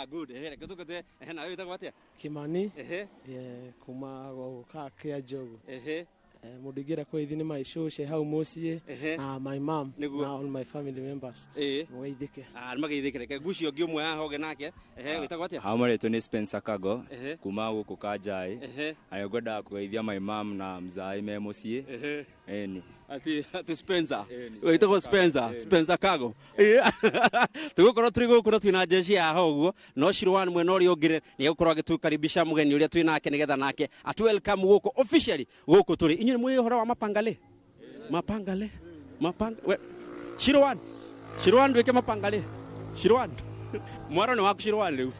good. Reke tukete na wewe utakuwa atia? Kimani. Kuma ka kia jogo. Mudigira kwa idhini maishushe hau musie my mom na all my family members. Mwaidike. Mageithike reke gucio ngi umwe haha oge nake. Witagwo atia? Hamuretwo ni Spencer Kago kuma guku Kanjai. Ayo gwenda kugeithia my mom na mzai me musie. Eni. Ati Spencer. Witagwo Spencer Kago. Tugukorwo turi guku twina jeshi haha uguo no Shirwan mwe no ri ongire ni gukorwo agitukaribisha mugeni uria twina nake nigetha nake atu welcome guku officially guku turi inyu mwe horo wa mapangale Shirwan weke mapangale Shirwan mwaro ni waku Shirwan riu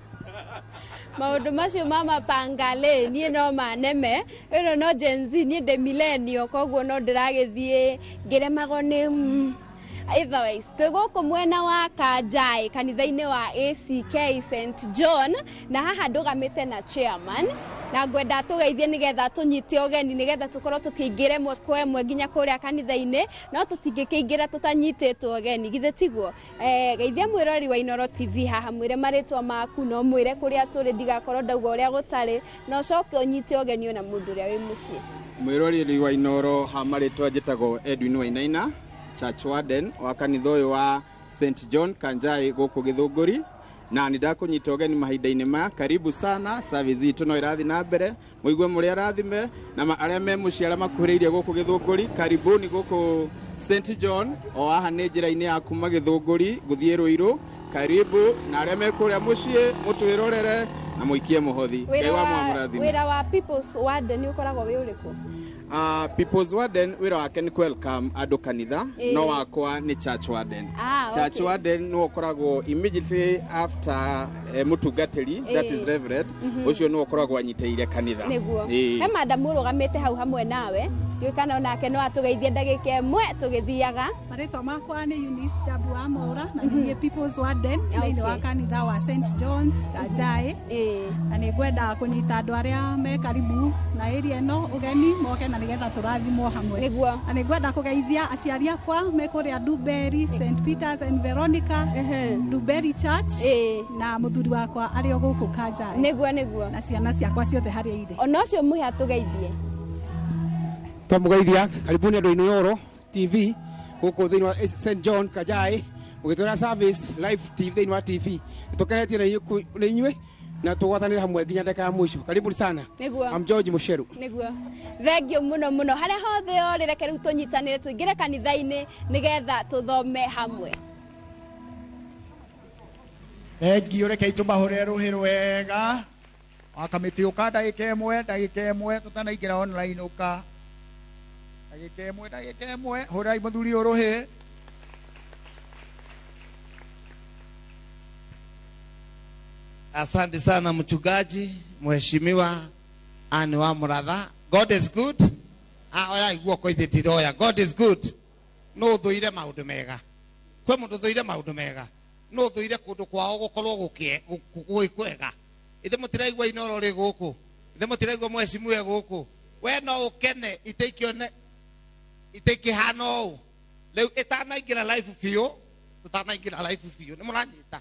maundu macio mama pangale nie no maneme ino no Gen Z nie de millennial koguo no ndiragithie ngiremago ni otherwise tuguku mwena wa Kanjai kanitha-ini wa ACK St John na haha ndugamite na chairman na ngwenda tugeithie nigetha tunyite ogeni nigetha tukorwo tukiingire mwe mwe nginya kuria kanitha-ini no tutingikiingira tutanyititwo ogeni githe tiguo geithia mwirori wa Inoro TV haha mwire maritwa maku no mwire kuria turi ndigakorwo ndauga uria gutari no coke unyite ogeni ona mundu uria wi mucii mwirori wa Inoro ha maritwa njitagwo Edwin Wainaina Church Warden wa kanitha uyu wa St John Kanjai guku Githunguri na ndakunyita ogeni mahinda-ini maya karibu sana service itu no irathi na mbere muigwe muri arathime na aria me muciara makuhiriirie guku Githunguri karibuni guku St John o haha ni njira-ini ya kuma Githunguri guthie Ruiru karibu na aria me kuria mucii mutwirorere na muikie muhothi wa mwamurathime wira wa People's Warden ni ukoragwo wi uriku People's Warden wira wake ni welcome andu kanitha no wakwa ni Church Warden Church Warden no ukoragwo immediately after mutungatiri that is reverend ucio no ukoragwo anyiteire kanitha he madam urugamite hau hamwe nawe twikana onake no atugeithie ndagika imwe tugithiaga maritwa makwa ni Eunice Dabu Amora na ni People's Warden thĩinĩ wa kanitha wa St John's Kanjai na ni ngwenda kunyita andu aria me karibu na area no ugeni moke na nigetha turathimwo hamwe na ni ngwenda kugeithia aciari akwa me kuria Duberry St Peters and Veronica Duberry Church na muthuri wakwa ari guku Kanjai niguo na ciana ciakwa ciothe haria ire ona ucio muhe atugeithie Tamugeithia karibuni andu Inoro TV guku thiini wa St John Kanjai ugitwira service live TV thiini wa TV tukenetie na inywe na tugwatanira hamwe nginya ndeka ya mwisho karibu sana I'm George Musheru niguo thengio muno haria hothe ori reke riu tunyitanire tuingire kanitha-ini nigetha tuthome hamwe thengio reke itumahurire ruhiro wega akamiti uka ndagika imwe tutanaingira online uka ndagika imwe hurai muthuri uruhi Asante sana mchungaji mheshimiwa Anne wa Muratha. God is good. Oya iguo ko ithitiroya. God is good. No thuire maundu mega. Kwe mundu thuire maundu mega. No thuire kundu kwao gukorwo gukwega. Ithe mutiraigua Inoro ri guku. Ithe mutiraigua mheshimiwa guku. We no ukene itekihana u. Leu itanaingira life fiyo. Tutanaingira life fiyo. Ni muranyita.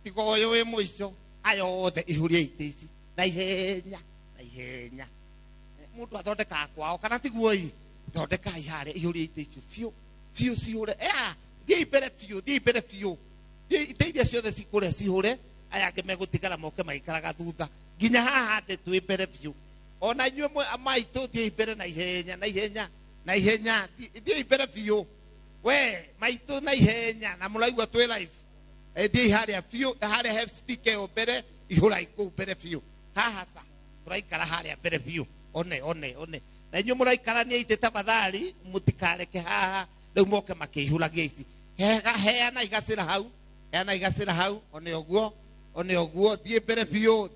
Tigo yo we muico ayo othe ihuria iteci na ihenya mundu athondeka kwao kana tiguo i thondeka ihare ihuria iteci fiu cihure thii mbere fiu iteithia ciothe cikure cihure aya ngemegutigara moke maikaraga thutha nginya haha ndi twi mbere fiu ona inyue maitu thii mbere na ihenya thii mbere fiu we maitu na ihenya na muraigua twi live Edi haria fiu haria have speak o bere ihura iku bere fiu haha sa turaikara haria bere fiu one na inyu muraikara ni ite tafadhali mutikareke haha riu moke makihuragia ici heana igasira hau one oguo thie bere fiu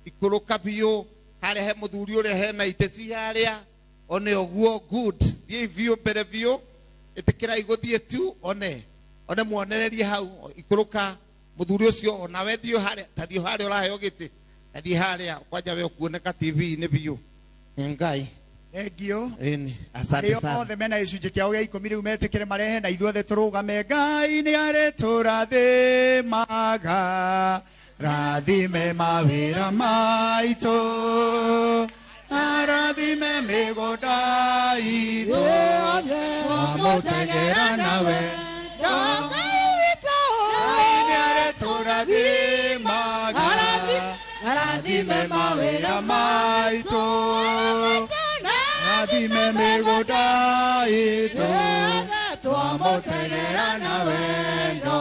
ikuruka fiu haria he muthuri uria hena iteci haria one oguo good thie fiu bere fiu itikira iguthie tu one muonererie hau ikuruka muthuri ucio ona we thio haria uraheo giti thie haria kwanja we kuoneka TV ni biu ngai Egio. Asante sana. Othe mena gicunjĩ kĩao gĩa 10 rĩu metĩkĩre marehe na ithuothe tũrũgame. Ngai nĩ arĩ tũrathimaga, rathime mawĩra maitũ, arathime mĩgũnda itũ, twamũtegera nawe. Ngai nĩ arĩ tũrathimaga, arathime mawĩra maitũ, arathime mĩgũnda itũ, twamũtegera na wendo.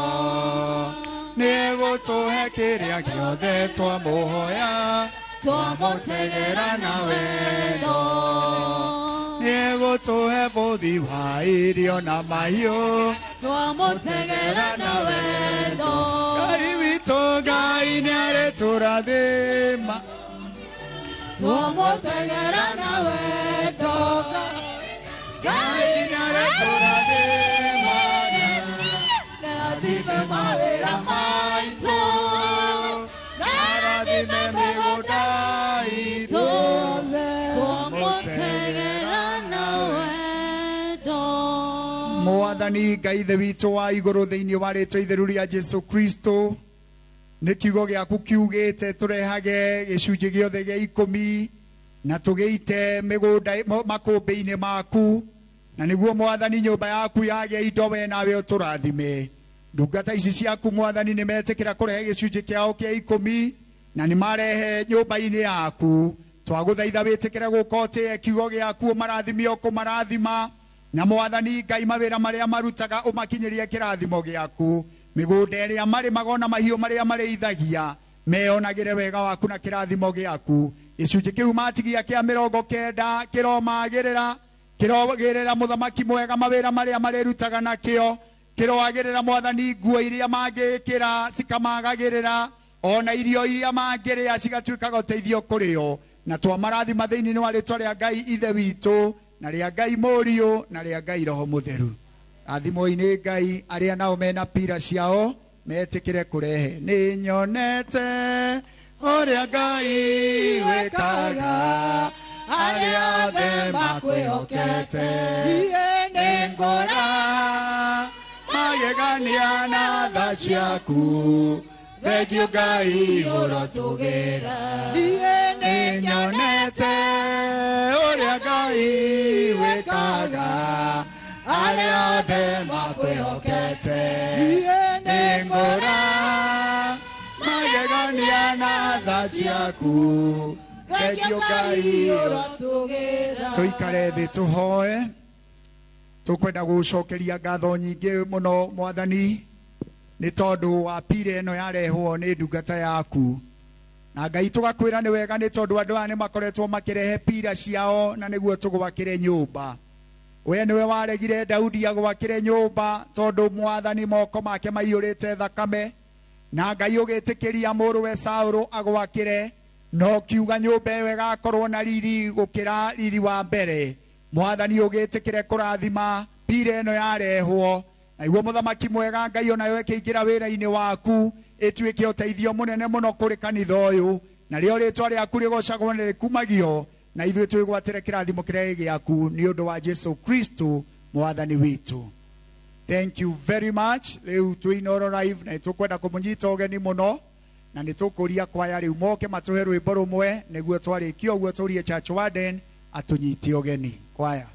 Nĩgũtũhe kĩrĩa gĩothe twamũhoya, twamũtegera na wendo. Nĩgũtũhe mũthi wa irio na mahiũ, twamũtegera na wendo. Ngai witũ, Ngai nĩ arĩ tũrathima, twamũtegera na wendo. Ngai nĩ arĩ tũrathima, arathime mawĩra maitũ, arathime mĩgũnda itũ, twamũtegera na wendo. Mwathani Ngai ithe witũ wa igũrũ, thĩinĩ wa rĩĩtwa itheru rĩa Jesu Kristo, nĩ kiugo gĩaku kiugĩte tũrehage gĩcunjĩ gĩothe gĩa 10 na tũgĩite mĩgũnda makũmbĩ-inĩ maku, na nĩguo Mwathani nyũmba yaku yagĩa indo, we nawe ũtũrathime. Ndungata ici ciaku Mwathani nĩ metĩkĩra kũrehe gĩcunjĩ kĩao kĩa 10 na nĩ marehe nyũmba-inĩ yaku. Twagũthaitha wĩtĩkĩre gũka ũtĩe kiugo gĩaku, ũmarathime o kũmarathima, na Mwathani Ngai mawĩra marĩa marutaga ũmakinyĩrie kĩrathimo gĩaku. Mĩgũnda ĩrĩa marĩmaga na mahiũ marĩa marĩithagia meyonagĩre wega waku na kĩrathimo gĩaku. Gĩcunjĩ kĩu matigia kĩa 90 kĩrogĩrĩra mũthamaki mwega mawĩra marĩa marĩrutaga nakĩo, kĩrogagĩrĩra Mwathani nguo iria mangĩkĩra cikamagagĩrĩra, ona irio iria mangĩrĩa cigatuĩkaga ũteithio kũrĩo. Na twamarathima thĩinĩ wa rĩĩtwa rĩa Ngai ithe witũ, na rĩa Ngai Mũriũ, na rĩa Ngai Roho Mũtheru. Rathimo-inĩ Ngai arĩa nao mena pira ciao metĩkĩre kũrehe. Nĩ nyonete ũrĩa Ngai wĩkaga arĩa othe makwĩhokete, nĩ ngora magegania na tha ciaku, thengio Ngai ũrotũgĩra. Nĩ nyonete ũrĩa Ngai wĩkaga arĩa othe makwĩhokete, nĩ ngora magegania na tha ciaku, thengio Ngai ũrotũgĩra. Tũikare thĩ tũhoe. Tũkwenda gũcokeria ngatho nyingĩ mũno Mwathani nĩ tondũ wa pira ĩno yarehwo nĩ ndungata yaku, na Ngai tũgakwĩra nĩ wega nĩ tondũ andũ aya nĩ makoretwo makĩrehe pira ciao na nĩguo tũgwakĩre nyũmba. We nĩwe waregire Daudi agwakĩre nyũmba tondũ Mwathani moko make maiyũrĩte thakame, na Ngai ũgĩtĩkĩria mũrũwe Saũlũ agwakĩre, no kiuga nyũmba ĩyo ĩgakorwo na riri gũkĩra riri wa mbere. Mwathani ũgĩtĩkĩre kũrathima pira ĩno yarehwo, na nĩguo mũthamaki mwega Ngai onayo ĩkĩingĩra wĩra-inĩ waku ĩtuĩke ũteithio mũnene mũno kũrĩ kanitha ũyũ, na rĩo rĩĩtwa rĩaku rĩgocagwo na rĩkumagio, na ithuĩ twĩgwatĩre kĩrathimo kĩrĩa gĩaku nĩ ũndũ wa Jesu Kristo Mwathani witũ. Thank you very much. Rĩu twĩinoro live na tũkwenda kũmũnyita ũgeni mũno, na nĩ tũkũria kwaya rĩu moke matũhe rwĩmbo rũmwe nĩguo twarĩkia ũguo tũrie Church Warden atũnyitie ũgeni. Kwaya.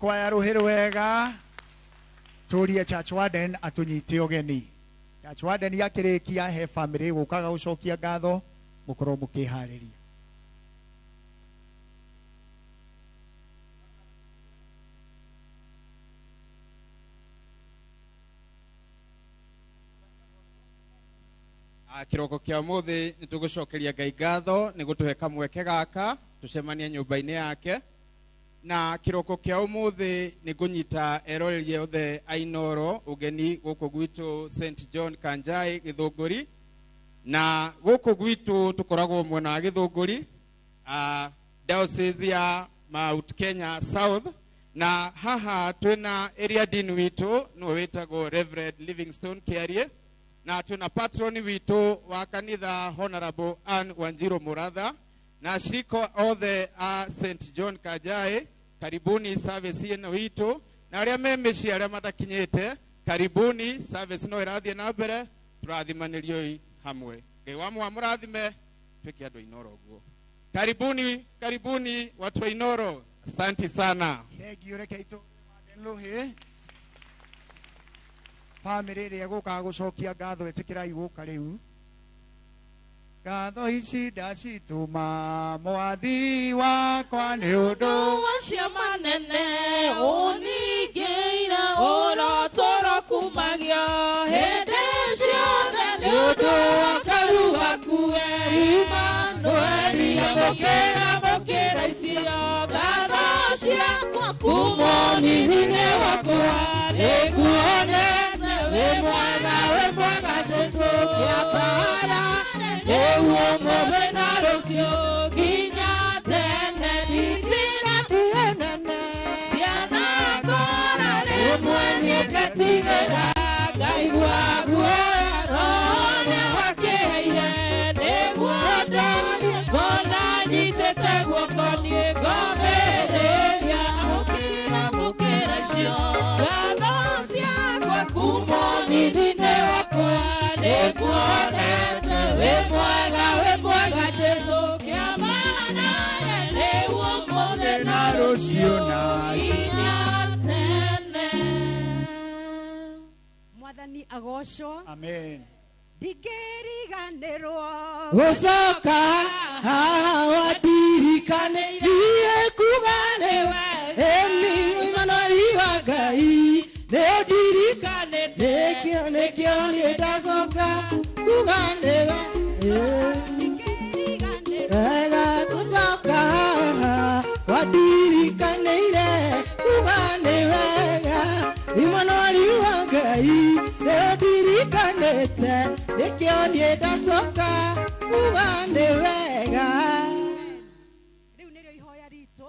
kwaya ruhiru wega turie Church Warden atunyite ogeni. Church Warden yakirikia he family gukaga gucokia ngatho mukorwo mukihariria. Kiroko kia muthi nitugucokeria Ngai ngatho ni gutuhe kamweke gaka tucemanie nyumba-ini yake. Na kiroko kia umuthi ni kunyita erorerie othe Ainoro ugeni guku gwitu St John Kanjai Githunguri. Na guku gwitu tukoragwo mwena wa Githunguri, diocese ya Mount Kenya South. Na haha twina area dean witu no wetagwo Reverend Livingstone Kiarie. Na tuna patron witu wa kanitha Honorable Ann Wanjiru Muratha. Na shiko othe St John Kajai, karibuni service ino witu. Na aria memeshi aria matakinyete, karibuni service no irathie na mbere, turathimanĩrio hamwe. Ngai wa mũrathime twĩke andũ Ainoro guo. Karibuni watu wa Ainoro. Asante sana. Thank you Rekeito Luhi. Family ria guka gucokia ngatho etikirai guka riu. Ngatho ici ndacituma mwathi wakwa nĩ ũndũ wacio manene ũningĩire ũrotoro kumagia hĩndĩ ciothe nĩ ũndũ wakaru waku Emmanueli mũkĩra icio ngatho ciakwa kuma ũnini-inĩ wakwa nĩkuonete wĩ mwega Jesũ kĩambara Ewo mobena rosio ginya tene ditira tienene Tiana kora le mwenye kativera Gaigua guarone wakeie Neguoda Gona jitete guokonie Gomereria Mukira shio Gadosia kwa kumoni dine wakwa Neguonete we mwega Jesũ kĩamana nĩguo mũthĩ na rũciũ na nginya tene. Mwathani agocwo. Amen. Ndingĩriganĩrwo gũcoka haha wandirikanirie kuga nĩwe ĩni Emmanueli wa Ngai nĩndirikane nĩkĩo niĩ ndacoka kuga nĩwe wega gũcoka haha wandirikanĩire kuga nĩ wega Emmanueli wa Ngai nĩndirikanĩte nĩkĩo niĩ ndacoka kuga nĩ wega. Rĩu nĩrĩo ihoya ritũ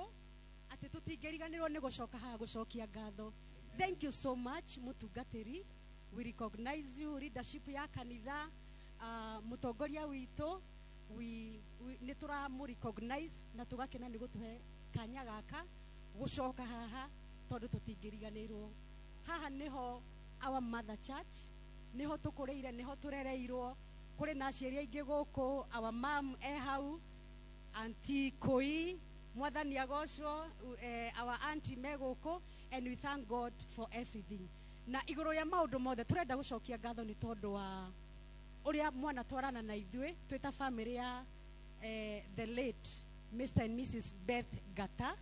atĩ tũtingĩriganĩrwo nĩ gũcoka haha gũcokia ngatho. Thank you so much mutungatĩri. We recognize you, leadership ya kanitha, mutongoria witũ nĩ tũramũ recognize na tũgakena nĩ gũtũhe kanya gaka gũcoka haha tondũ tũtingĩriganĩrwo. Haha nĩho our mother church, nĩho tũkũrĩire, nĩho tũrereirwo. Kũrĩ na aciari aingĩ gũkũ, our mom hau, Auntie Koi, Mwathani agocwo, our auntie me gũkũ, and we thank God for everything. Na igũrũ ya maũndũ mothe tũrenda gũcokia ngatho nĩ tondũ wa ũrĩa mwana twarana na ithuĩ twĩta family ya the late Mr. and Mrs. Beth Gata.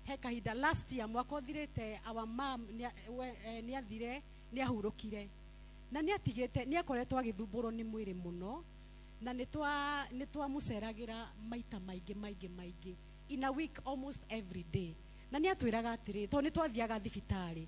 He kahinda last year mwaka ũthirĩte our mom nĩ athire nĩ ahurũkire na nĩ atigĩte nĩ akoretwo agĩthumbũrwo nĩ mwĩrĩ mũno na nĩ twamũceragĩra maita maingĩ in a week almost every day. Na nĩ atwĩraga atĩrĩ tondũ nĩ twathiaga thibitarĩ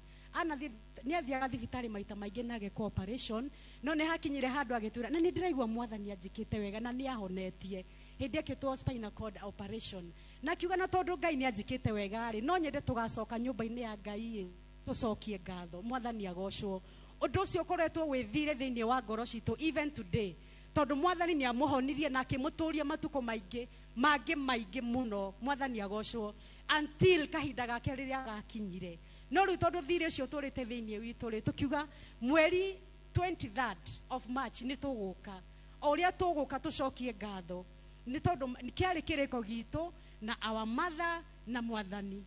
nĩ athiaga thibitarĩ maita maingĩ na ageka operation no nĩ hakinyire handũ agĩtwĩra na nĩ ndĩraigua Mwathani anjĩkĩte wega na nĩ ahonetie hĩndĩ ĩkĩtwo spinal cord operation na kiuga na tondũ Ngai nĩ anjĩkĩte wega rĩ no nyende tũgacoka nyũmba-inĩ ya Ngai tũcokie ngatho. Mwathani agocwo. Ũndũ ũcio ũkoretwo wĩthire thĩinĩ wa ngoro citũ even today tondũ Mwathani nĩ amũhonirie na akĩmũtũria matukũ maingĩ mũno. Mwathani agocwo until kahinda gake rĩrĩa gakinyire. No rĩu tondũ thirĩ ũcio tũrĩte thĩinĩ witũ rĩ tũkiuga mweri 23rd of March nĩ tũgũka o ũrĩa tũgũka tũcokie ngatho nĩ tondũ kĩarĩ kĩrĩko gitũ na our mother na Mwathani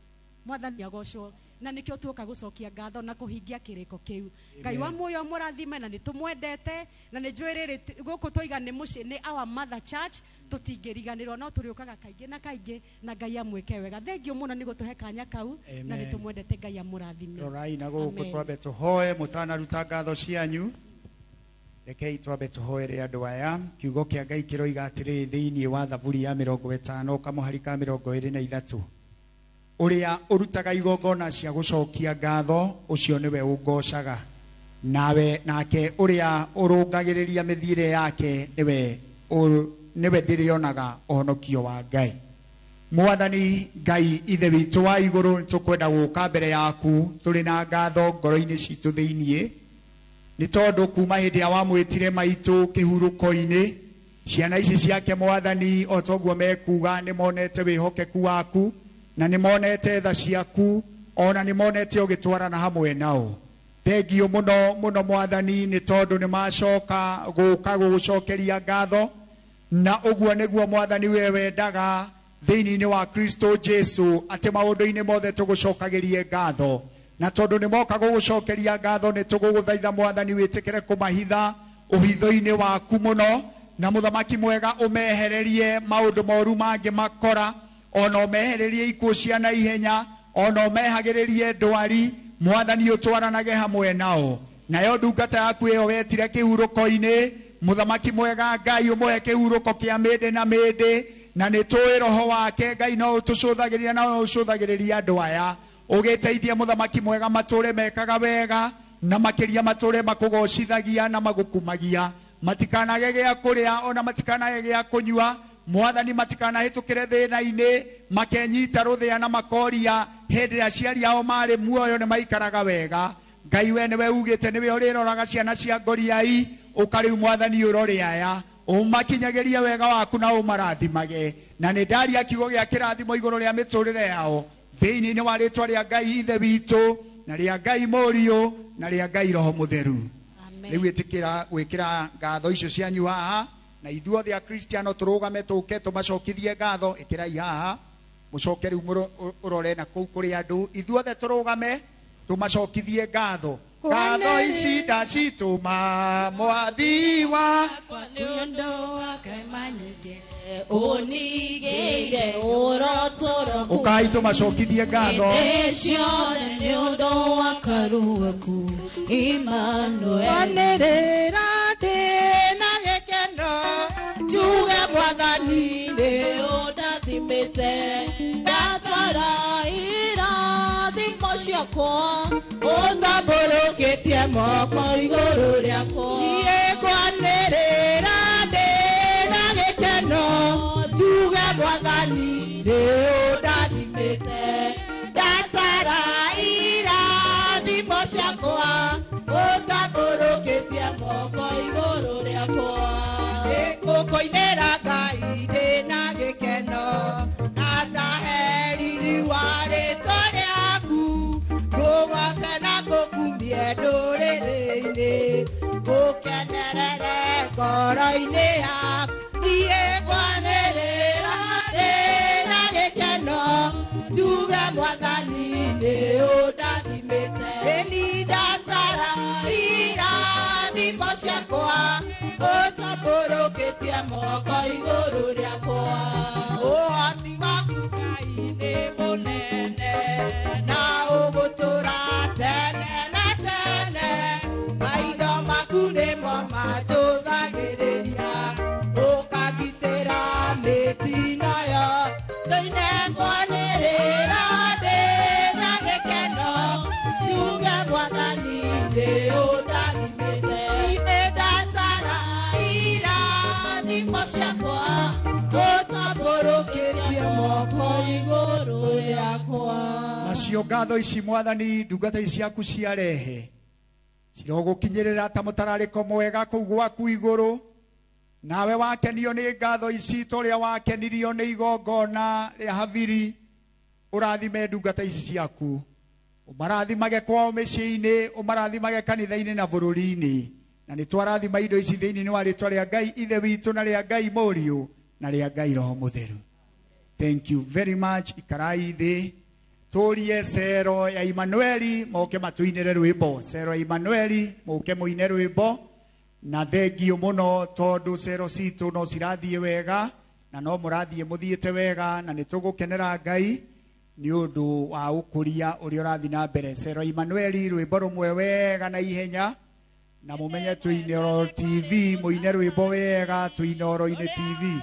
agocwo. na nikio tuoka gucokia ngatho na kuhingia kiriko kiu Ngai wa muoyo murathime na nitumwendete na ni njwiriri guku twiga ni muci ni our mother church tutingiriganirwo no turiukaga kaingi na kaingi na Ngai amwike wega thengio muno ni gutuhe kanya kau na nitumwendete Ngai amurathime rorai na guku twambe tuhoe mutana ruta ngatho cianyu rekei twambe tuhoere andu aya kiugo kia Ngai kiroiga atiri thiini wa Thaburi ya 50 kamuhari ka 23 uria urutaga igongona cia gucokia ngatho ucio niwe ungocaga nawe nake uria urungagiriria mithire yake niwe ndirionaga uhonokio wa Ngai Mwathani Ngai ithe witu wa iguru tukwenda guka mbere yaku turi na ngatho ngoro-ini citu thiinie ni tondu kuma hindi ya wamwitire maitu kihuruko-ini ciana ici ciake Mwathani otoguo mekuga ni monete wihokeku waku na ni monete tha ciaku ona ni monete ugitwarana hamwe nao thengio muno Mwathani ni tondu ni macoka guka gugucokeria ngatho na uguo niguo Mwathani we wendaga thiini-ini wa Kristo Jesu ati maundu-ini mothe tugucokagirie ngatho na tondu ni moka gugucokeria ngatho ni tuguguthaitha Mwathani witikire kumahitha uhitho-ini waku muno na muthamaki mwega umehererie maundu moru mangi makora ona umehererie ikuo cia na ihenya ona umehagiririe ndwari Mwathani utwaranage hamwe nao nayo ndungata yaku iyo wetire kihuruko-ini muthamaki mwega Ngai umuhe kihuruko kia mindi na mindi na ni tuwi roho wake Ngai no utucuthagiriria na no ucuthagiriria andu aya ugiteithie muthamaki mwega mature mekaga wega na makiria mature makugocithagia na magukumagia matikanage gia kuria ona matikanage gia kunyua Mwathani matikana hitukire thina-ini makenyita ruthia na makoria hindi ya ciari ao mari muoyo ni maikaraga wega Ngai we niwe ugite niwe uriroraga ciana cia ngoriai ukari Mwathani urore aya umakinyagiria wega waku na umarathimage na ni ndaria kiugo gia kirathimo iguru ria miturire yao thiini-ini wa ritwa ria Ngai ithe witu na ria Ngai Muriu na ria Ngai Roho Mutheru riu itikira gwikira ngatho icio cianyu haha na ithuothe a Kristiano turugame tuke tumacokithie ngatho ikirai haha mucoke riu urore na kuu kuri andu ithuothe turugame tumacokithie ngatho ngatho ici ndacituma mwathi wakwa niondoa kaimanyithie unigire urotoro ukai tumacokithie ngatho ciothe niondoa karuaku Emmanuel wanirira ndina gikeno tuge Mwathani ni undathimite ndatwara irathimo ciakwa utamburukitie moko iguru riakwa nie kwanirira ndina gikeno tuge Mwathani ni undathimite ndatwara irathimo ciakwa utamburukitie moko iguru riakwa gukoinira Ngai ndina gikeno na ndaheriri wa ritwa riaku gugoce na gukumie nduriri-ini gukenerere ngoro-ini yaku nie kwanirira ndina gikeno tuge Mwathani ni undathimite ni ndatara irathimo ciakwa utamburukitie moko iguru riakwa uhoti waku Ngai ni munene na ugutura tene na tene maitho maku nimo matuthagiriria ukagitira mitino yo thiini kwanirira ndina gikeno tuge Mwathani ni undathimite ndatara irathimo ciakwa utamburukitie moko iguru riakwa nacio ngatho ici Mwathani ndungata ici ciaku ciarehe cirogukinyirira ta mutarariko mwega kuu gwaku iguru nawe wakenio ni ngatho ici turia wakenirio ni igongona ria haviri urathime ndungata ici ciaku umarathimage kwao micii-ini umarathimage kanitha-ini na bururi-ini na ni twarathima indo ici thiini-ini wa ritwa ria Ngai ithe witu na ria Ngai Muriu na ria Ngai Roho Mutheru. Thank you very much. Ikarai thi turie cero ya Emmanueli moke matuinire rwimbo cero ya Emmanueli moke muine rwimbo na thengio muno tondu cero citu no cirathie wega na no murathie muthiete wega na nitugukenera Ngai ni undu wa ukuria uri urathi na mbere cero ya Emmanueli rwimbo rumwe wega na ihenya na mumenye Tuinoro TV muine rwimbo wega Tuinoro ine TV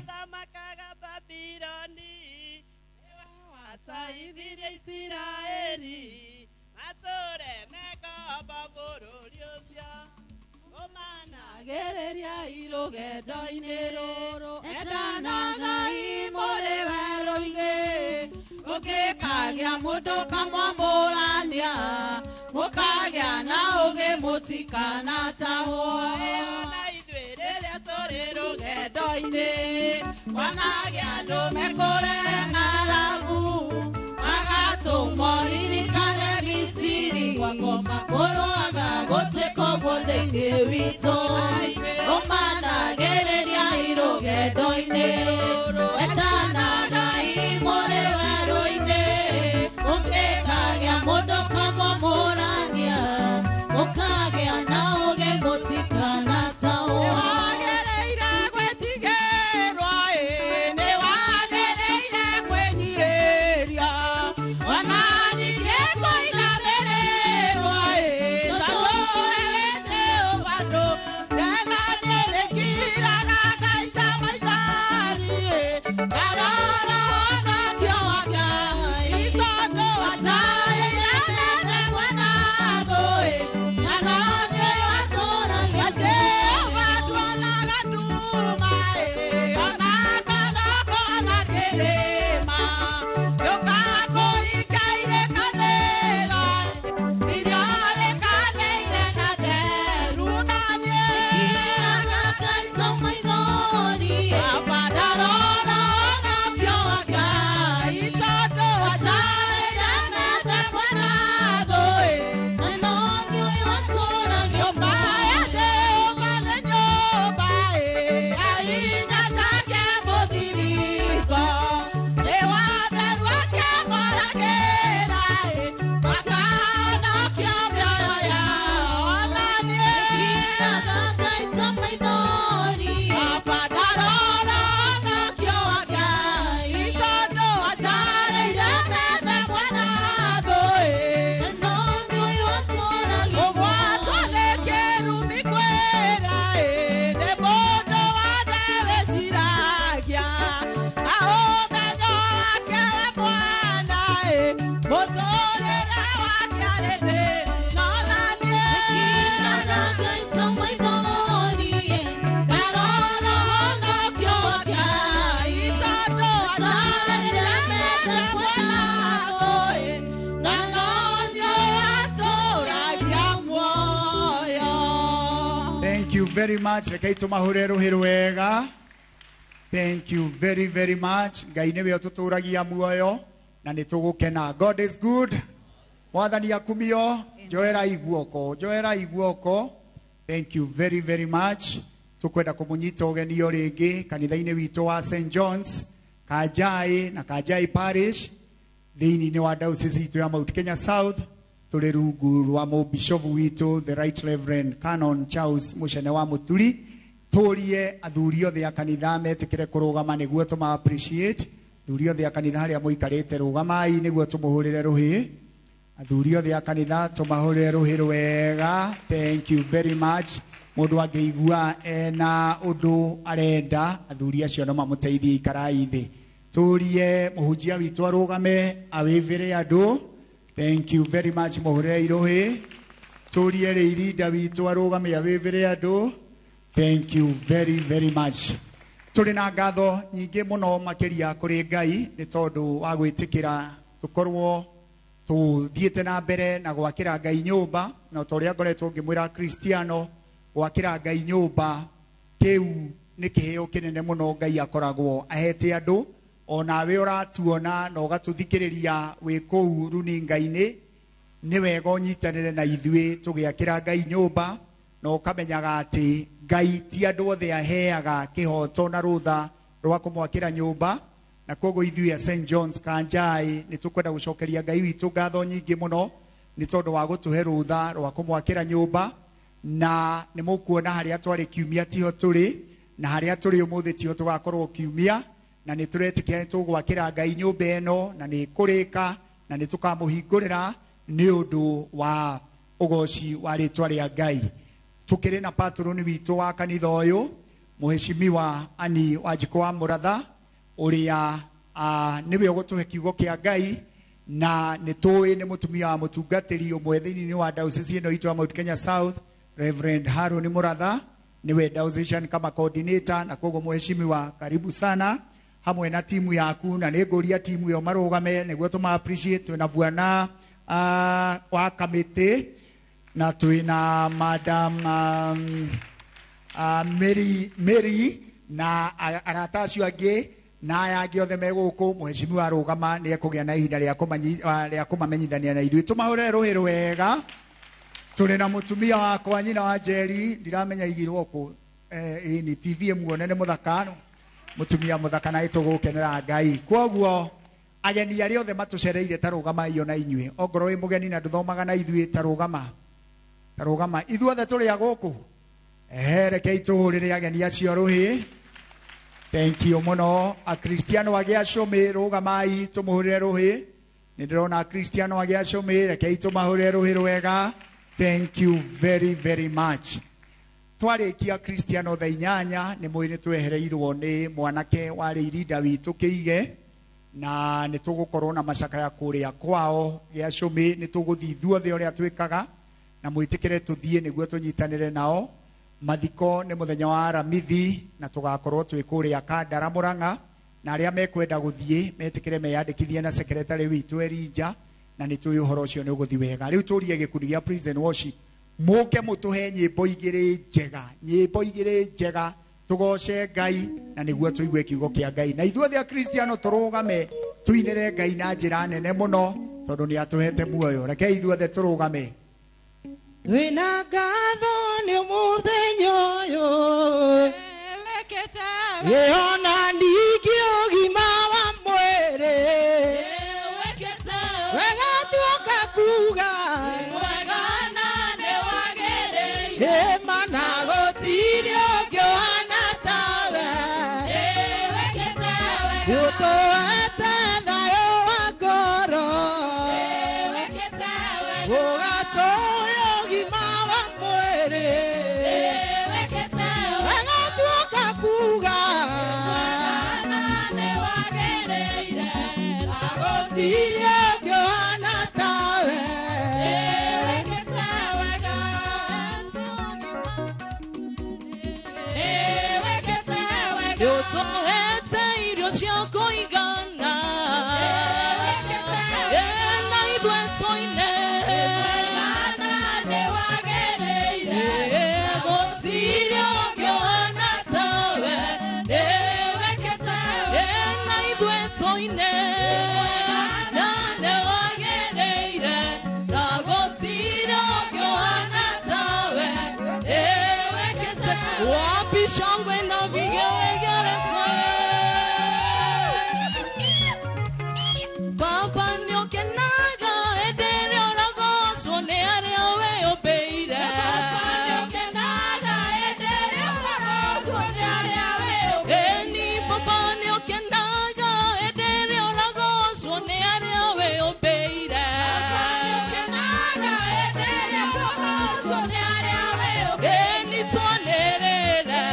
Israeli matore meka babororiosia omana gereria irogendo inero etanaga imore weroine okekagia mudo kama morania mukagia na oge mutikana taho na idwereria torero gendo ine wanagia ndo mekore ngaragu Moriri kane misiri wakoma koroaga goteko gotheinie wito omana gereria irogendoine etanaga imore weroine ukekagia mundu kama morania ukagĩa na ũgĩ mũtikana tawo wagereire gwĩtigĩrwo nĩ wagereire kwĩnyihĩria very much. Rekei tumahure ruhiru wega. Thank you very, very much. Ngai niwe ututuragia muoyo na nitugukena. God is good. Mwathani akumio. Joera iguoko. Joera iguoko. Thank you very, very much. Tukwenda kumunyita ugeni ringi kanitha-ini witu wa St. John's Kajai na Kajai Parish thiini-ini wa diocese itu ya Mount Kenya South. Tuli rungu rwa mubishofu witu the Right Reverend Canon Charles Mushene wa Muturi. Turie athuri othe a kanitha metikire kurugama niguo tuma appreciate. Athuri othe a kanitha haria muikarite rugamai niguo tumuhurire ruhi. Athuri othe a kanitha tumahurire ruhi rwega. Thank you very much. Mundu angeigua ena undu arenda athuri acio no mamuteithie ikarai thi. Turie muhunjia witu arugame awivire andu. Thank you very much muhure irohe. Turie ririnda witu arugame awivire andu. Thank you very, very much. Tuli na ngatho nyingi muno makiria kuri Ngai ni tondu wa gwitikira tukorwo tuthiete na mbere na gwakira Ngai nyumba na toria ngoretwo ngimwira Kristiano gwakira Ngai nyumba kiu ni kiheo kinene muno Ngai akoragwo ahete andu onawe uratuona na ugatuthikiriria wi kuu runinga-ini ni wega unyitanire na ithui tugiakira Ngai nyumba na ukamenyaga ati Ngai ti andu othe aheaga kihoto na rutha rwa kumwakira nyumba na kogo ithuĩ a St John's Kanjai nĩ tũkwenda gũcokeria Ngai witũ ngatho nyingĩ mũno nĩ tondũ wa gũtũhe rũtha rwa kũmwakĩra nyũmba, na nĩ mũkuona harĩa twarĩ kiumia tiho tũrĩ, na harĩa tũrĩ ũmũthĩ tiho tũgakorwo kiumia, na nĩ tũretĩkia nĩ tũgwakĩra Ngai nyũmba ĩno na nĩ kũrĩka na nĩ tũkamũhingũrĩra nĩ ũndũ wa ũgoci wa rĩtwa rĩa Ngai. Tukĩrĩ na patroni witũ wa kanitha ũyũ Mheshimiwa Ani Wanjikũ wa Mũratha, ũrĩa nĩwe ũgũtũhe kiugo kĩa Ngai, na nĩ tũĩ nĩ mũtumia wa mũtungatĩri ũmwe thĩinĩ wa diocese ĩno itũ ya Mount Kenya South, Reverend Harun Mũratha, niwe diocesan kama coordinator, na koguo Mheshimiwa karibu sana hamwe na timu yaku, na nĩ ngũria timu ĩyo marũgame nĩguo tũma appreciate. Twĩna bwana wa kamĩtĩ, na twĩna madam Mary na arata acio angĩ na aya angĩ othe me gũkũ. Mheshimiwa arũgama nĩ ekũgĩa na ihinda rĩa kũmamenyithania na ithuĩ. Tũmahũrĩre rũhĩ rwega. Tũrĩ na mũtumia wakwa nyina wa Njeri, ndiramenya igirwo kũ, ni TV muone nĩ mũthaka, mũtumia mũthaka na itũgũkenera Ngai. Kwoguo ageni arĩa othe matũcereire ta rũgama iyo na inyuĩ, ongorwo wĩ mũgeni na ndũthomaga na ithuĩ ta rũgama ithuothe tũrĩ a gũkũ. Rekei tũhũrĩre ageni acio rũhĩ. Thank you mũno. Akristiano agĩa cũmĩ rũgamai tũmũhũrĩre rũhĩ. Nĩ ndĩrona Akristiano agĩa cũmĩ, rekei tũmahũrĩre rũhĩ rwega. Thank you very very much. Twarĩkia Kristiano thaa 8 nĩ mwĩrĩ twehereirwo nĩ mwanake warĩ irinda witũ Kĩige, na nĩ tũgũkorwo na macakaya kũrĩa kwao gĩa cũmĩ. Nĩ tũgũthiĩ ithuothe ũrĩa twĩkaga, na mwĩtĩkĩre tũthiĩ nĩguo tũnyitanĩre nao. Mathiko nĩ mũthenya wa Aramithi, na tũgakorwo twĩ kũrĩa Kandara Mũrang'a, na arĩa mekwenda gũthiĩ metĩkĩre meyandĩkithie na secretary witũ Elijah, na nĩ tũĩ ũhoro ũcio nĩ ũgũthiĩ wega. Rĩu tũrie gĩkundi gĩa praise and worship, mũke mũtũhe nyĩmbo igĩrĩ njega tũgoce Ngai, na nĩguo tũigue kiugo kĩa Ngai. Na ithuothe Akristiano tũrũgame tuinĩre Ngai na njĩra nene mũno tondũ nĩ atũhete muoyo. Rekei ithuothe tũrũgame. Wĩna ngatho nĩ mũthenya ũyũ ona ningĩ ũgima wa mwĩrĩ wega tuoka kuga mana gũtirĩ ũngĩ ũhana tawe ũtũhete thayũ wa ngoro ũgatũhe ũgima wa mwĩrĩ wega tuoka kuga gũtirĩ ũngĩ ũhana tawe ũtũhete irio cia kũigana na ithuĩ tũine gũtirĩ ũngĩ ũhana tawe na ithuĩ tũine na nĩwagĩrĩire na gũtirĩ ũngĩ ũhana tawe wapi shangwe na vigelegele Baba nĩũkenaga hĩndĩ ĩrĩa ũragocwo nĩ arĩa wĩyũmbĩire. Ĩni Baba nĩũkenaga hĩndĩ ĩrĩa ũragocwo nĩ arĩa wĩyũmbĩire. Ĩni twanĩrĩre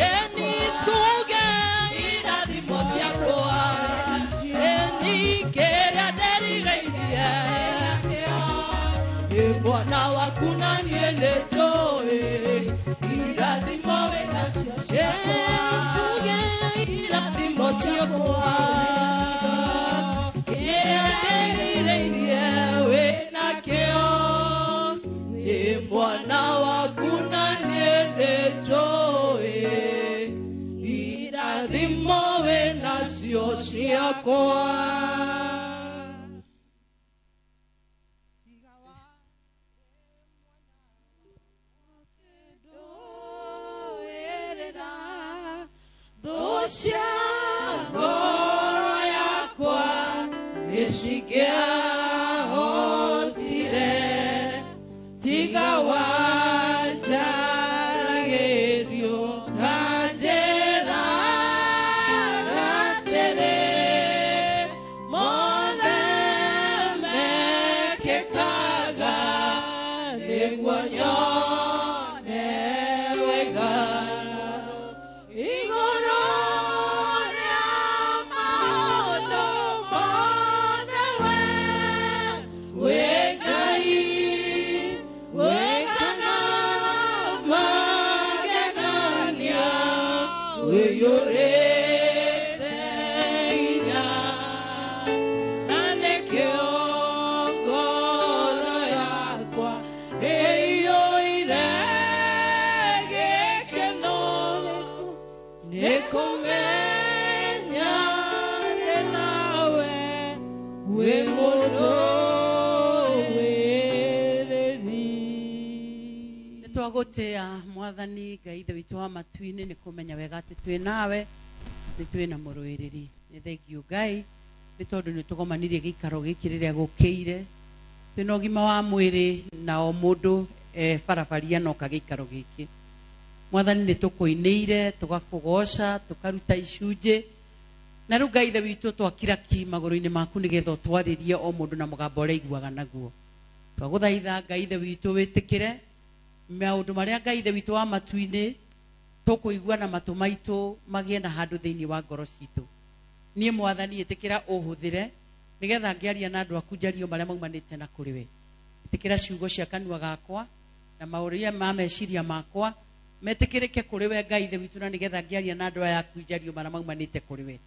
eni tuge irathimo ciakwa eni kĩrĩa ndĩrigĩirie ĩ Bwana waku na niĩ nĩnjũĩ irathimo wĩnacio tuge irathimo ciakwa kĩrĩa ndĩrigĩirie wĩnakĩo ĩ Bwana waku na niĩ nĩnjũĩ irathimo wĩnacio ciakwa. Docia ngoro yakwa nĩcingĩahotire tiga wanjaragĩrio kanjĩraga atĩrĩ mothe mekĩkaga nĩguo nyone wega igũrũ rĩa maũndũ mothe wĩ Ngai wĩkaga magegania wĩiyũrĩte hinya na nĩkĩo ngoro yakwa ĩiyũire gĩkeno nĩkũmenya ndĩ nawe wĩ mũndũ wĩrĩri. Nĩtwagũtĩa Mwathani Ngai ithe witũ wa matu-inĩ nĩ kũmenya wega atĩ twĩ nawe nĩ twĩ na mũrũĩrĩri. Nĩ thengiũ Ngai nĩ tondũ nĩ tũgomanirie gĩikaro gĩkĩ rĩrĩa gũkĩire twĩna ũgima wa mwĩrĩ na o mũndũ barabaria noka gĩikaro gĩkĩ. Mwathani nĩ tũkũinĩire tũgakũgoca tũkaruta icunjĩ na rĩu Ngai ithe witũ twakira ki magũrũ-inĩ maku nĩgetha ũtwarĩrie o mũndũ na mũgambo ũrĩa aiguaga naguo. Twagũthaitha Ngai ithe witũ wĩtĩkĩre maũndũ marĩa Ngai ithe witũ wa matu-inĩ tũkũigua na matũ maitũ magĩe na handũ thĩinĩ wa ngoro citũ. Niĩ Mwathani ĩtĩkĩra ũhũthĩre nĩgetha ngĩaria na andũ aku njario marĩa maumanĩte na kũrĩ we. Ĩtĩkĩra ciugo cia kanua gakwa na maũrĩa ma meciria makwa metĩkĩrĩke kũrĩ we Ngai ithe witũ na nĩgetha ngĩaria na andũ aya aku njario marĩa maumanĩte kũrĩ we.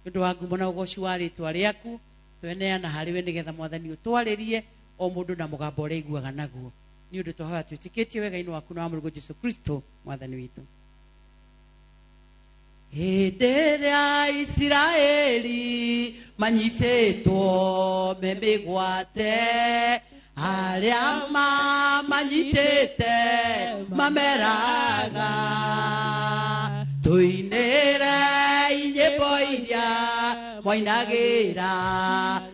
Nĩ ũndũ wa ngumo na ũgoci wa rĩĩtwa rĩaku tweneana harĩ we nĩgetha Mwathani ũtwarĩrie o mũndũ na mũgambo ũrĩa aiguaga naguo. Nĩ ũndũ twahoya twĩtĩkĩtie wega-inĩ waku na wa mũrigo Jesũ Kristo Mwathani witũ. Hĩndĩ ĩrĩa Isiraeli manyitĩtwo me mĩgwate arĩa manyitĩte mameraga tũinĩre nyĩmbo iria mwainagĩra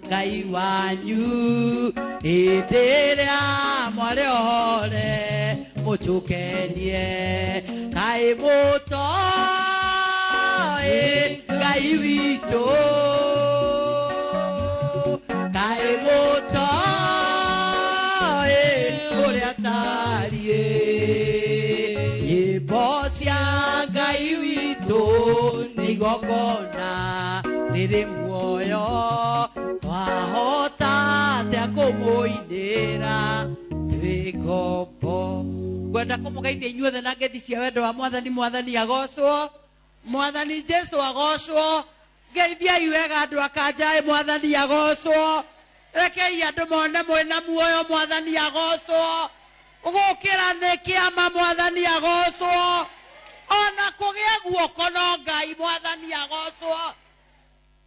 Ngai wanyu hĩndĩ ĩrĩa mwarĩ ohore mũtũkenie kaĩ mũtoĩ Ngai witũ kaĩ mũtoĩ ũrĩa tariĩ nyĩmbo cia Ngai witũ nĩ igongona rĩrĩ muoyo twahota atĩa kũmũinĩra twĩ ngombo. Ngwenda kũmũgeithia inyuothe na ngeithi cia wendo wa Mwathani. Mwathani agocwo, Mwathani Jesũ agocwo. Ngeithiai wega andũ a Kanjaĩ, Mwathani agocwo. Rekei andũ mone mwĩna muoyo, Mwathani agocwo. Gũkĩra nĩ kĩama, Mwathani agocwo. Ona kũgĩa guoko no Ngai, Mwathani agocwo.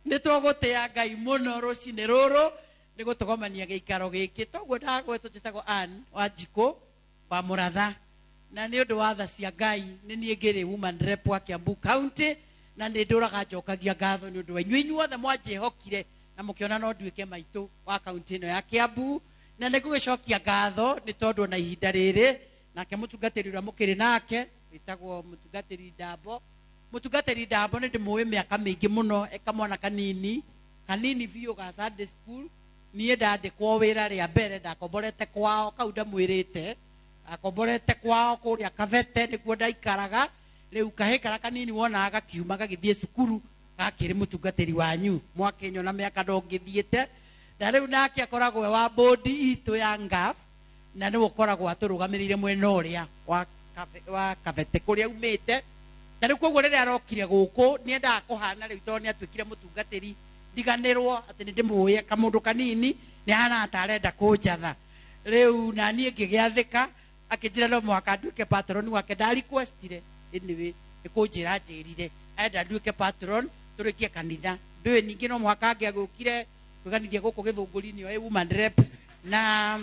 Nĩtũgũtĩa Ngai mũno rũcinĩ rũrũ nĩ gũtũgomania gĩikaro gĩkĩ. Toguo ndagwetwo njĩtagwo Ann Wanjikũ wa Mũratha, na nĩ ũndũ wa tha cia Ngai nĩ niĩ ngĩrĩ woman rep wa Kiambu County, na nĩ ndũraga njokagia ngatho nĩ ũndũ wa inyuĩ inyuothe mwanjĩhokire na mũkĩona no nduĩke maitũ wa kaunti ĩno ya Kiambu, na nĩ ngũgĩcokia ngatho nĩ tondũ na ihinda rĩrĩ nake mũtungatĩri ũrĩa mũkĩrĩ nake wĩtagwo mũtungatĩri Ndambo. Mũtungatĩri Ndambo nĩ ndĩmũĩ mĩaka mĩingĩ mũno, kamwana kanini biũ ga Sunday school. Niĩ ndandĩkwo wĩra rĩa mbere ndakomborete kwao, kau ndamwĩrĩte akomborete kwao kũrĩa Kabete nĩkuo ndaikaraga, riu kahekara kanini wona agakiuma gagithie cukuru gakiri mutungatiri wanyu mwakenyo na miaka ndongithiete na riu nake akoragwo wa bodi itu ya ngaf na niwe ukoragwo aturugamirire mwena uria wa Kavete kuria umite na riu koguo riria arokire guku ni endaga kuhana riu tondu ni atuikire mutungatiri ndiganirwo ati ni ndimuye kamundu kanini ni hana atarenda kunjatha riu na nie ngigiathika akijira no mwaka nduke patron wake da requestire anyway ikunjira njirire enda nduke patron turikie kanitha ndui ningi no mwaka ngiagukire tuganithie guku githunguri-ini o woman rep na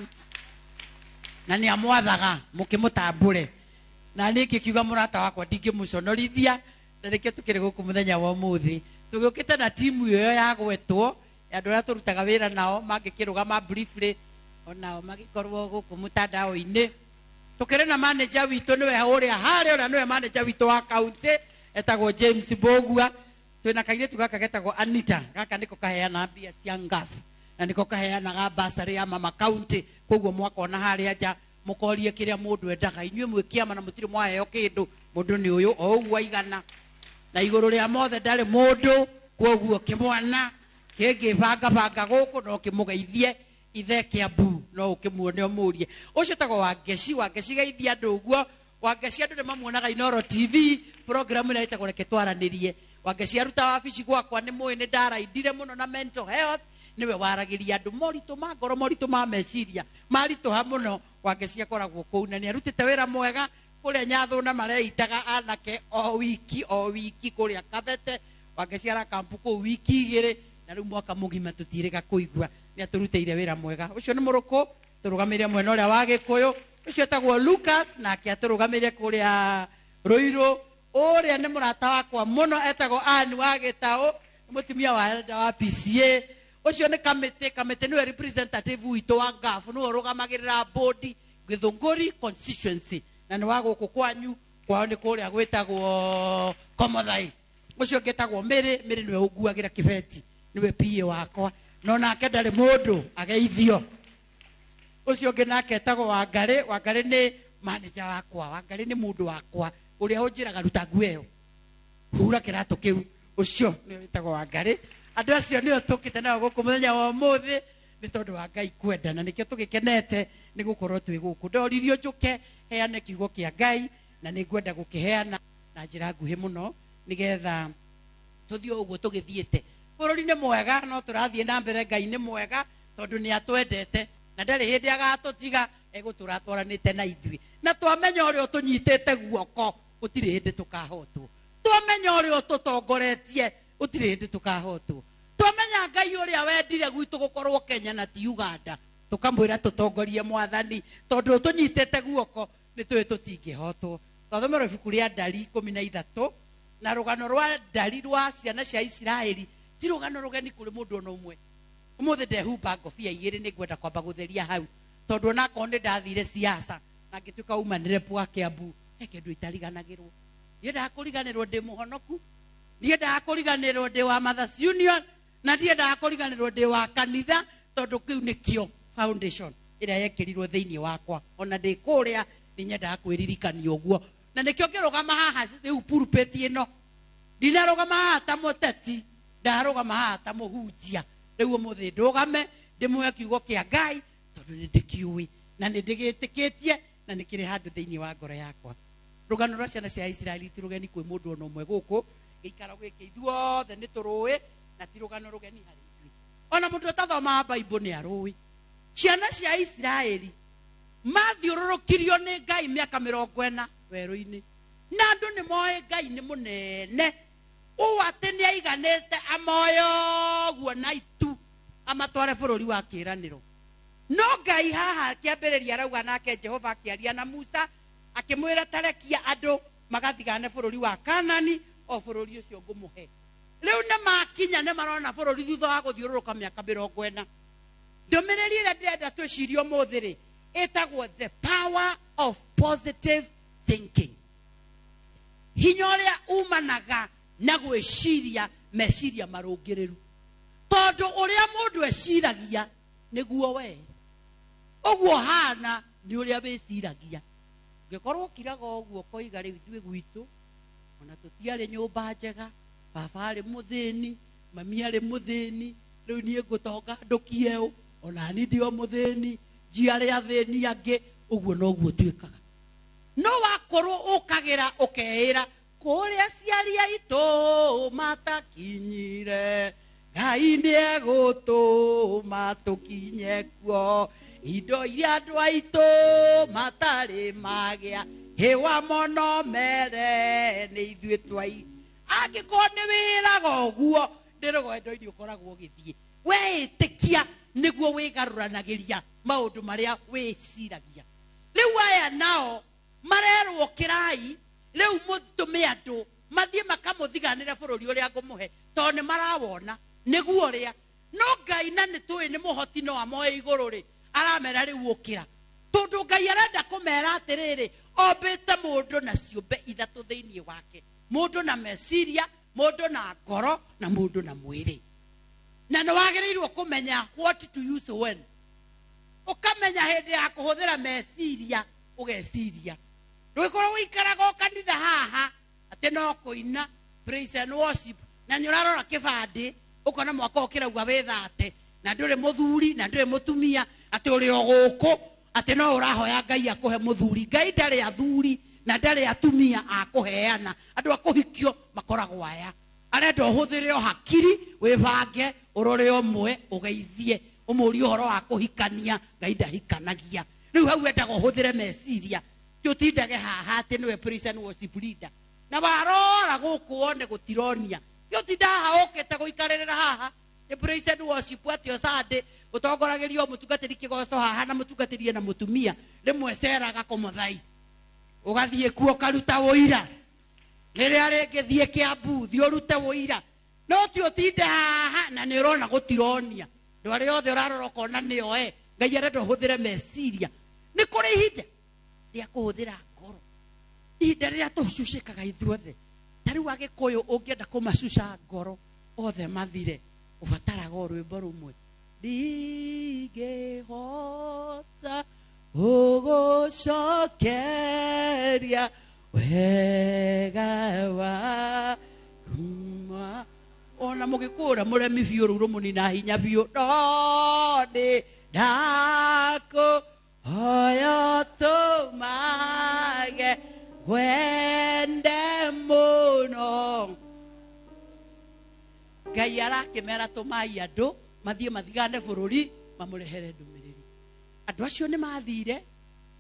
ni amwathaga mukimutambure na niki kiuga murata wakwa ndingimuconorithia na nikio tukiri guku muthenya wa umuthi tugiukite na timu iyo ya gwetwo andu aria turutaga wira nao mangikirugama briefly onao magikorwo guku mutandao-ini tukire na manager witu niwe uria hari uria niwe manager witu wa county etagwo James Bogua twina kairitu gaka getagwo Anita gaka niko kaheana mbia cia ngafu na niko kaheanaga basari ya mama county koguo mwaka ona haria nja mukorie kiria mundu endaga inyue mwikiama na mutiri mwaheo kindu mundu ni uyu o ugu aigana na iguru ria mothe ndari mundu koguo kimwana kingibanga guku no kimugeithie ithe Kiambu no ukimuone umurie ucio tago wangeci geithia andu uguo wangeci andu ni mamuonaga Inoro TV program ina itagwo reke twaranirie wangeci aruta wabici gwakwa ni mui ni ndaraidire muno na mental health niwe waragiria andu moritu ma ngoro moritu ma meciria marituha muno wangeci akoragwo kuu na ni arutite wira mwega kuria Nyathu na mareitaga anake o wiki kuria Kavete wangeci ara kampu kuu wiki igiri na riu mwaka mugima tutirega kuigua ni aturuteire wira mwega ucio ni muruku turugamire mwena uria wa Gikuyu ucio tagwo Lucas na akiaturugamire kuria Ruiru uria ni murata wakwa muno etagwo Anne wa Gitau mutumia wa PCA ucio ni kamite niwe representative witu wa ngafu niwe urugamagirira board Githunguri constituency na ni wa guku kwanyu kwao ni kuria gwitagwo Komothai ucio getagwo Miri niwe uguagira kibeti niwe PA wakwa no nake ndari mundu ageithio ucio ngi nake etagwo Wangari ni manager wakwa Wangari ni mundu wakwa uria unjiraga ruta nguo hura kiratu kiu ucio ni witagwo Wangari andu acio nio tukite nao guku muthenya wa umuthi ni tondu wa Ngai kwenda na nikio tugikenete ni gukorwo twi guku ndoririo njuke heane kiugo kia Ngai na ni ngwenda gukiheana na njira nguhi muno nigetha tuthio uguo tugithiete bururi ni mwega no turathie na mbere Ngai ni mwega tondu ni atwendete na ndari hindi agatutiga eguturatwaranite na ithui na twamenya uria tunyitete guoko utiri hindi tukahotwo twamenya uria tutongoretie utiri hindi tukahotwo twamenya Ngai uria wendire gwitu gukorwo Kenya na ti Uganda tukamwira tutongorie mwathani tondu tunyitete guoko ni twi tutingihotwo twathomera ibuku ria Ndari 13 na rugano rwa Ndari rwa ciana cia Israeli ti rugano rugeni kuri mundu ona umwe umuthi ndehumba ngobia igiri ni ngwenda kwamba gutheria hau tondu ona konde ndathire siasa na ngituka umanire pwa Kiambu ekendu itariganagirwo ndienda kuriganirwo ndi muhonoku ndienda kuriganirwo ndi wa Mothers Union na ndienda kuriganirwo ndi wa kanitha tondu kiu nikio foundation ira yekirirwo thiini wakwa ona ndi kuria ninyenda kwiririkanio uguo na nikio ngirugama haha riu pulpit ino ndinarugama haha ta muteti ndarugama haha ta muhunjia riu umuthi ndugame ndimwe kiugo kia Ngai tondu ni ndikiui na ni ndigitikitie na nikiri handu thiini wa ngoro yakwa rugano rwa ciana cia Israeli ti rugeni kwi mundu ona umwe guku giikaro giki ithuothe ni turui na ti rugano rugeni hari ithui ona mundu utathoma Bible ni arui ciana cia Israeli mathiururukirio ni Ngai miaka 40 weru-ini na andu ni moe Ngai ni munene uwate ni aiganete amoyo guo na itu amatware bururi wa kiraniro no Ngai haha kiambiriria arauga nake Jehova akiaria na Musa akimwira tarekia andu magathigane bururi wa Kanani o bururi ucio ngumuhe riu ne makinya ne marona bururi thutha wa guthiururuka miaka 40 ndomereri ira ndenda twicirio muthiri etagwo the power of positive thinking hinya uria umanaga na gwiciria meciria marungiriru tondu uria mundu eciragia niguo we uguo hana ni uria wiciragia ngikorwo kiraga uguo koiga riu ithui gwitu ona tutiare nyumba njega baba ari muthini mami ari muthini riu nie ngutonga ndukieu ona ni ndio muthini jiare athini ange uguo noguo twikaga no wakorwo ukagira ukeira kuria ciari aitu matakinyire Ngai niegutuma tukinye kuo indo iria andu aitu matari magia hewa mono mere ni ithuĩ twai angĩkorwo nĩ wĩraga ũguo ndĩrũgendo-inĩ ũkoragwo ũgĩthiĩ weĩtĩkia nĩguo wĩgarũranagĩria maũndũ marĩa wĩciragia rĩu aya nao marerwo kĩrai rĩu mũtũme andũ mathiĩ makamũthiganĩre bũrũri ũrĩa ngũmũhe tondũ nĩ marawona nĩguo ũrĩa no Ngai na nĩ tũĩ nĩ mũhoti no amoe igũrũ rĩ aramera rĩu ũkĩra tondũ Ngai arenda kũmera atĩrĩrĩ ombĩte mũndũ na ciũmbe ithatũ thĩinĩ wake mũndũ na meciria mũndũ na ngoro na mũndũ na mwĩrĩ na nĩ wagĩrĩirwo kũmenya what to use when ũkamenya hĩndĩ ya kũhũthĩra meciria ũgeciria ndũgĩkorwo ũikaraga kanitha haha atĩ no kũina praise and worship na nĩ ũrarora kĩbandĩ ũkona mwaka ũkĩrauga wĩthate na ndũrĩ mũthuri na ndũrĩ mũtumia atĩ ũrĩ o gũkũ atĩ no ũrahoya Ngai akũhe mũthuri Ngai ndarĩ athuri na ndarĩ atumia akũheana andũ akũhikio makoragwo aya arenda ũhũthĩre o hakiri wĩbange ũrore ũmwe ũgeithie ũmũrie ũhoro wa kũhikania Ngai ndahikanagia rĩu hau endaga ũhũthĩre meciria tũtindage haha atĩ nĩwe praise and worship leader na warora gũkũ wone gũtironia tũtinda haha ũkĩte gũikarĩrĩra haha nĩ praise and worship atĩ o Sunday ũtongoragĩrio mũtungatĩri kĩgoco haha na mũtungatĩrie na mũtumia rĩmwe ceraga kũmũthai ũgathiĩ kuo ũkaruta ũira rĩrĩa rĩngĩ thiĩ Kĩambu thiĩ ũrute ũira no ti ũtinde haha na nĩ ũrona gũtironia andũ arĩa othe ũrarora ũkona nĩo Ngai arenda ũhũthĩre meciria nĩ kũrĩ ihinda rĩa kũhũthĩra ngoro ihinda rĩrĩa tũcucĩkaga ithuothe ta rĩu Agĩkũyũ ũngĩenda kũmacuca ngoro othe mathire ũbataraga o rwĩmbo rũmwe ndingĩhota gũgũcokeria wega waku ona mũgĩkũra mũremi biũ rũu rũmũnina hinya biũ ndĩ ndakũhoya tũmage wende mũno Ngai arakĩmera tũmai andũ mathiĩ mathigane bũrũri mamũrehere ndũmĩrĩri andũ acio nĩ mathire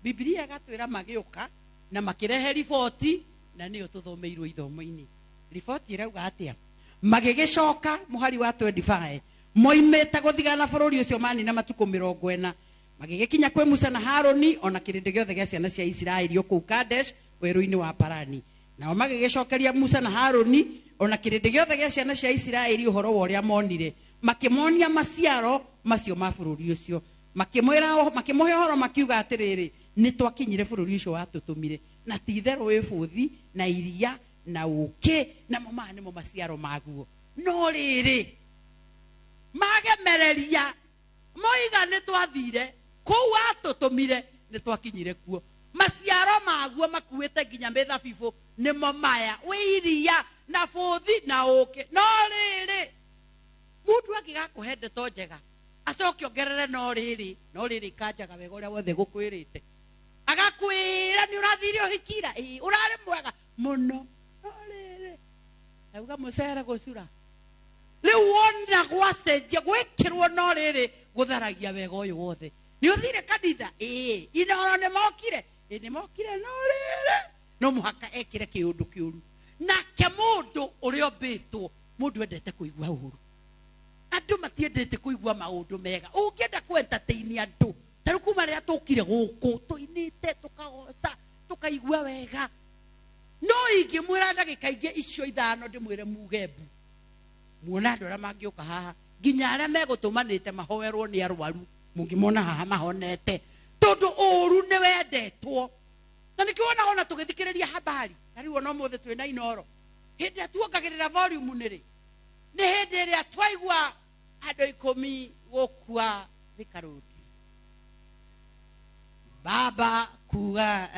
Biblia ĩgatwĩra magĩũka na makĩrehe riboti na nĩyo tũthomeirwo ithomo-inĩ riboti ĩrauga atĩa magĩgĩcoka mũhari wa 25 moimĩte gũthigana bũrũri ũcio manina matukũ 40 magĩgĩkinya kwĩ Musa na Haroni ona kĩrĩndĩ gĩothe gĩa ciana cia Isiraeli kũu Kadesh werũ-inĩ wa Parani nao magĩgĩcokeria Musa na Haroni ona kĩrĩndĩ gĩothe gĩa ciana cia Isiraeli ũhoro wa ũrĩa monire makĩmonia maciaro macio ma bũrũri ũcio makĩmũhe ũhoro makiuga atĩrĩrĩ nĩ twakinyire bũrũri ũcio watũtũmire na ti-itherũ wĩ bũthi na iria na ũkĩ namo maya nĩmo maciaro maguo no rĩrĩ magemereria moiga nĩ twathire kũu watũtũmire nĩ twakinyire kuo maciaro maguo makuĩte nginya mĩthabibũ nĩmo maya wĩ iria na bũthi na ũkĩ no rĩrĩ mũndũ angĩgakũhe ndeto njega acoke ongerere no rĩrĩ kanjaga wega ũrĩa wothe gũkwĩrĩte agakwĩra nĩ ũrathire ũhikira ũrarĩ mwega mũno no rĩrĩ auga mũcere gũcura rĩu wona gwacenjia gwĩkĩrwo no rĩrĩ gũtharagia wega ũyũ wothe nĩ ũthire kanitha inoro nĩ mokire no rĩrĩ no mũhaka ekĩre kĩũndũ kĩũru nake mũndũ ũrĩa ombĩtwo mũndũ endete kũigua ũhoro andũ matiendete kũigua maũndũ mega ũngĩenda kũ-entertain andũ tarĩu kuma rĩrĩa tũkire gũkũ tũinĩte tũkagoca tũkaigua wega no ingĩmwĩra ndagĩka ingĩ icio 5 ndĩmwĩre muge mbu muona andũ arĩa mangĩũka haha nginya arĩa megũtũmanĩte mahoerwo nĩ arwaru mũngĩmona haha mahonete tondũ ũru nĩ wendetwo na nĩkĩo wonaga ona tũgĩthikĩrĩria habari tarĩu ona ũmũthĩ twĩna Inoro hĩndĩ ĩrĩa tuongagĩrĩra volume nĩ hĩndĩ ĩrĩa twaigua andũ 10 gũkua Thika Road baba kuga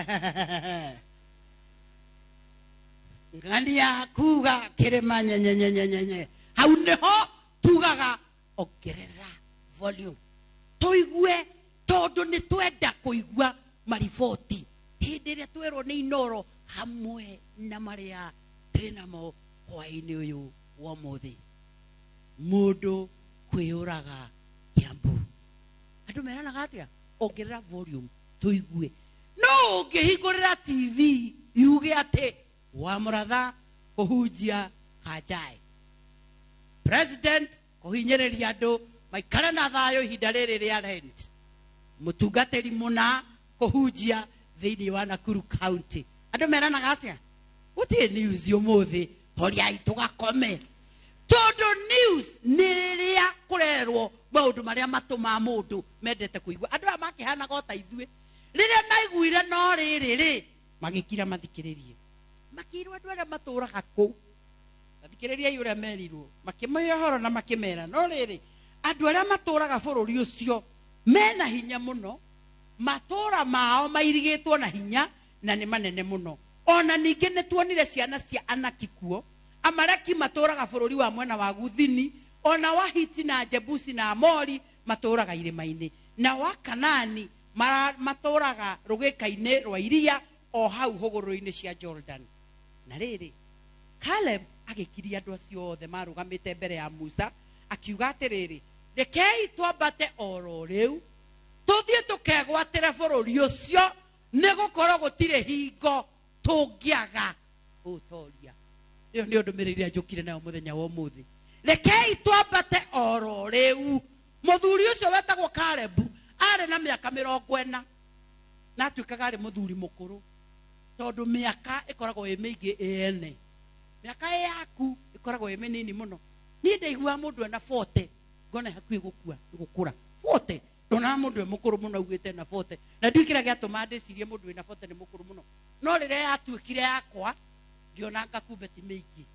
ngania kuga kirema nyenyenyenyenye hau neho tugaga ongerera volume tuigue tondu ni twenda kuigua mariboti hindi ria twerwo ni Inoro hamwe na maria twinamo hwaini uyu wa muthi mundu kwiyuraga Kiambu andu meranaga atia ongerera volume tuigue no ngihingurira TV yuge ati wa muratha kuhunjia Kanjai president kuhinyiriria andu maikara na thayo ihinda riri ria rent mutungatiri muna kuhunjia thiini wa Nakuru County andu meranaga atia utie news umuthi horiai tugakome tondu news ni riria kurerwo maundu maria matuma mundu mendete kuigua andu aya makihana gota ithue riria naiguire no riri magikira mathikiririe makirwo andu aria maturaga ku mathikiririe yuria merirwo makimahe horo na makimera no riri andu aria maturaga bururi ucio mena hinya muno matura mao mairigitwo na hinya na ni manene muno ona ninge ne tuonire ciana cia anaki kuo amaraki maturaga bururi wa mwena wa Guthini ona Wahiti na Jebusi na Amori maturaga irima-ini na wa Kanani maturaga rugika-ini rwa iria o hau huguru-ini cia Jordan na riri Caleb agikiria andu acio othe marugamite mbere ya Musa akiuga atiriri rekei twambate oro riu tuthie tukegwatire bururi ucio nigukorwo gutire hingo tungiaga utoria iyo ni ndumiriri ajukire nayo muthenya wa umuthi rekei twambate oro riu muthuri ucio wetagwo Caleb ari na miaka 40 na atuikaga ari muthuri mukuru tondu miaka ikoragwo imiingi ene miaka yaku ikoragwo iminini muno ni ndaigua mundu ena 40 ngona hakui gukura 40 ndona mundu mukuru muno ugite na 40 na ndikira giatuma ndicirie mundu ena 40 ni mukuru muno no riria yatuikire yakwa ngiona ngakumbe ti meiki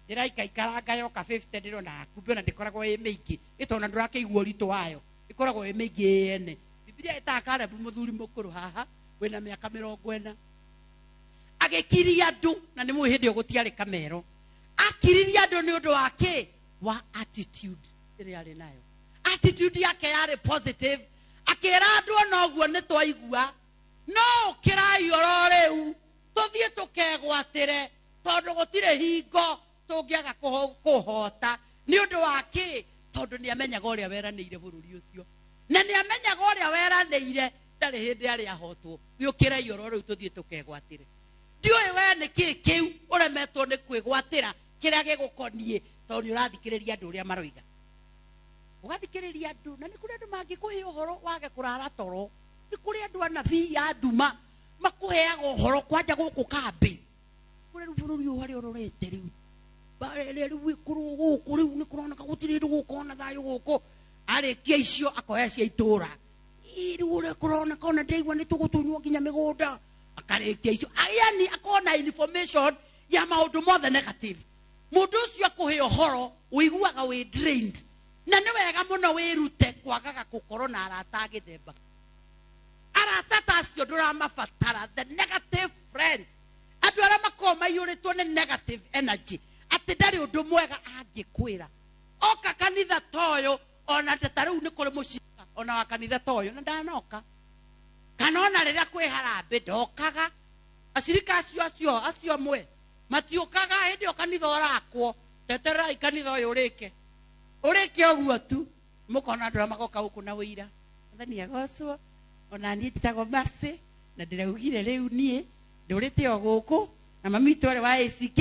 ndiraika ikaranga yoka 50 ndirona kumbe na ndikoragwo imiingi itona ndurakeigua rito wayo ikoragwo imiingi ene Biblia itakara muthuri mukuru haha wena miaka 40 agekiria andu na ni muhindi ogutiari kamero akiriria andu ni undu wake wa attitude iri ari nayo attitude yake yari positive akira andu ona oguo ni twaigua no kirai ororeu tuthie tukegwatire tondu gutire hingo tungiaga kuhota ni undu wake tondu ni amenyaga uria weraniire bururi ucio na ni amenyaga uria weraniire ndari hindi ari ahotwo giukirai ororeu tuthie tukegwatire ndiwe we ni kiu uremetwo ni kwigwatira kiria gigukonie tondu ni urathikiriria andu uria maroiga ugathikiriria andu na ni kuri andu mangikuhe uhoro wage kurara toro ni kuri andu anabii ya nduma makuheaga uhoro kwanja guku kambi kuri bururi uhari ororete riu bare riu ikuru guku riu ni kuroneka gutiri ndu gukona thayo guku arikia icio akoya cia itura riu uri kuroneka ona ndeigua ni tugutunywo nginya migunda akarikia icio yani akona information ya maundu mothe negative mundu ucio akuhe uhoro uiguaga we drained na ni wega muno wirute kwagaga gukorwo na arata githemba arata tacio nduramabatara the negative friends andu aria makorwo maiyuritwo ni negative energy ati ndari undu mwega angikwira oka kanitha toyo ona ndeta riu ni kuri mucika ona wa kanitha toyo na ndanoka kana ona riria kwi harambe ndokaga acirika acio mwe matiukaga hindi o kanitha orakwo teterai kanitha uyu urike oguo tu mukona andu magoka guku na wira thani agocwo ona ni njitagwo Mercy na ndiraugire riu nie ndurite o guku na mami tware wa ACK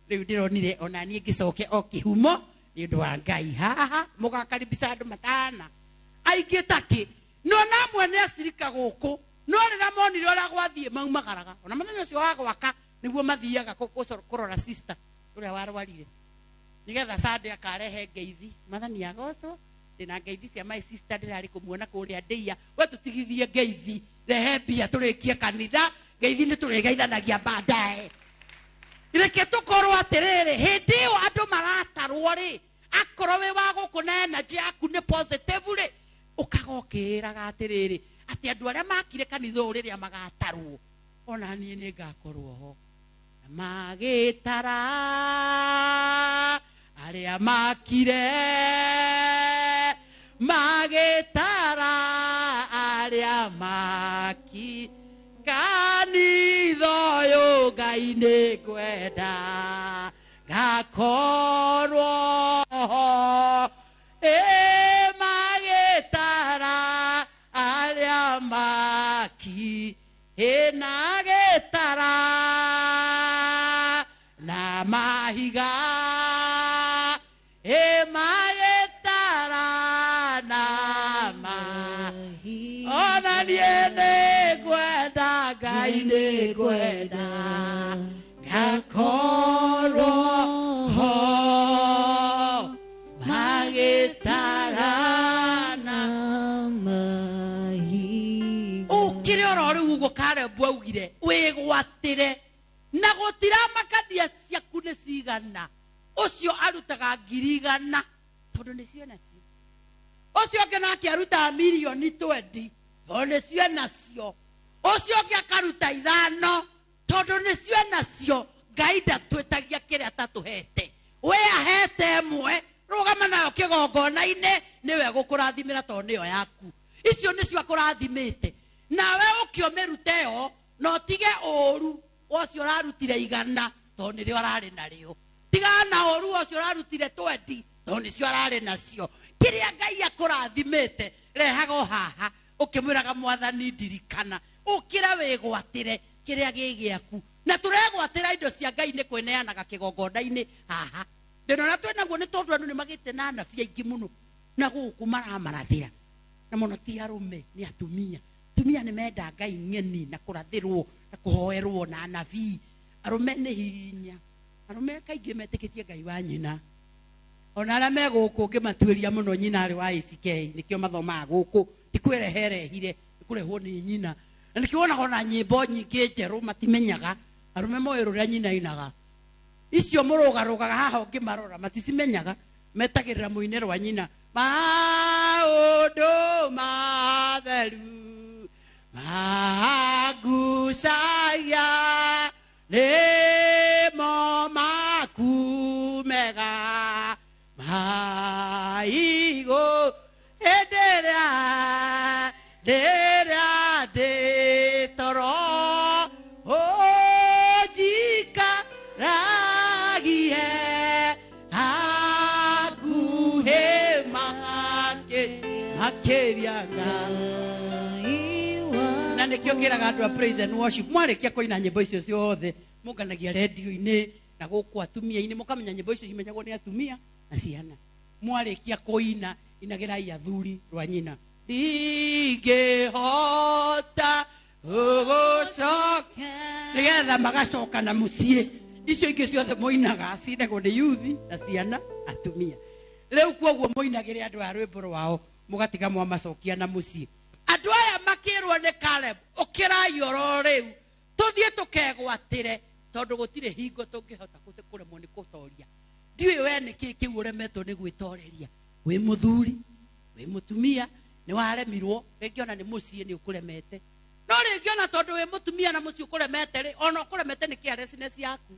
riu ndironire ona nie ngicoke o kihumo ni undu wa Ngai haha mugakaribisa andu matana aingi taki no namwe ni acirika guku no rira monire ora gwathie maumagaraga ona muthenya ucio wa gwaka niguo mathiaga kurora sister uria warwarire nigetha Sunday akarehe ngeithi mathani agocwo ndina ngeithi cia my sister ndirari kumuona kuria ndeia we tutigithie ngeithi rehe mbia turikie kanitha ngeithi ni turigeithanagia baadaye reke tukorwo atiriri hindi iyo andu maratarwo ri akorwo we wa guku na energy yaku ni positively ukagokiraga atiriri ati andu aria makire kanitha uriria magatarwo ona nie ni ngakorwo ho magĩtara arĩa makire magĩtara arĩa maki kanitha ũyũ Ngai nĩ ngwenda ngakorwo magĩtara arĩa maki na gĩtara na mahiga magĩtara na mahiga ona niĩ nĩ ngwenda Ngai nĩ ngwenda ngakorwo magĩtara na mahiga ũkĩrĩ oro rĩu ũguo Karebu augire wĩgwatĩre na gũtiramakania ciaku nĩ cigana ũcio arutaga 100,000 tondũ nĩcio nacio ũcio ũngĩ nake arutaga mirioni 20 tondũ nĩcio nacio ũcio ũngĩ akaruta 5 tondũ nĩcio nacio Ngai ndatwĩtagia kĩrĩa tatũhete we ahete ĩmwe rũgama nayo kĩgongona-inĩ nĩwe gũkũrathimĩra tondũ nĩyo yaku icio nĩcio akũrathimĩte nawe ũkĩomĩruta ĩyo na ũtige ũru ũcio ũrarutire 100 tondũ nĩrĩo ararĩ narĩo tigana na ũru ũcio ũrarutire 20 tondũ nĩcio ararĩ nacio kĩrĩa Ngai akũrathimĩte rehaga haha ũkĩmwĩraga Mwathani ndirikana ũkĩra wĩgwatĩre kĩrĩa gĩgĩaku na tũregwatĩra indo cia Ngai nĩ kwĩneanaga kĩgongona-inĩ haha ndĩno na twĩnaguo nĩ tondũ andũ nĩ magĩte na anabii aingĩ mũno na gũkũ maramarathĩra na mũno ti arũme nĩ atumia nĩ menda Ngai ng'eni na kũrathĩrwo na kũhoerwo na anabii arũme nĩ hinya arũme kaingĩ metĩkĩtie Ngai wa nyina ona arĩa megũkũ ũngĩmatuĩria mũno nyina arĩ wa ACK nĩkĩo mathomaga gũkũ ti kwĩreherehire nĩ kũrehwo nĩ nyina na nĩkĩo wonaga na nyĩmbo nyingĩ njerũ matimenyaga arũme moĩ rũrĩa nyina ainaga icio mũrũgarũgaga haha ũngĩmarora maticimenyaga metagĩrĩra mũine rwa nyina maũndũ matheru magucagia nĩmo maku mega maigũ hĩndĩ ĩrĩa ndĩ toro njikaragie hakuhĩ makĩria Ngai na nĩkĩo ngĩraga andũ a praise and worship mwarĩkia kũina nyĩmbo icio ciothe mũnganagia redio-inĩ na gũkũ atumia-inĩ mũkamenya nyĩmbo icio cimenyagwo nĩ atumia na ciana mwarĩkia kũina inagĩrai athuri rwa nyina ndingĩhota gũgũcoka nĩgetha magacoka na mũciĩ icio ingĩ ciothe moinaga cinagwo nĩ yuthi na ciana atumia rĩu kwoguo moinagĩre andũ a rwĩmbo rwao mũgatiga mwamacokia na mũciĩ andũ aya makĩrwo nĩ Caleb ũkĩrai oro rĩu tũthiĩ tũkegwatĩre tondũ gũtirĩ hingo tũngĩhota kũremwo nĩ gũtoria ndiũĩ we nĩkĩ kĩu ũremetwo nĩ gwĩtoreria wĩ mũthuri wĩ mũtumia nĩ waremirwo rĩngĩ ona nĩ mũciĩ nĩ ũkũremete no rĩngĩ ona tondũ wĩ mũtumia na mũciĩ ũkũremete rĩ ona ũkũremete nĩ carelessness yaku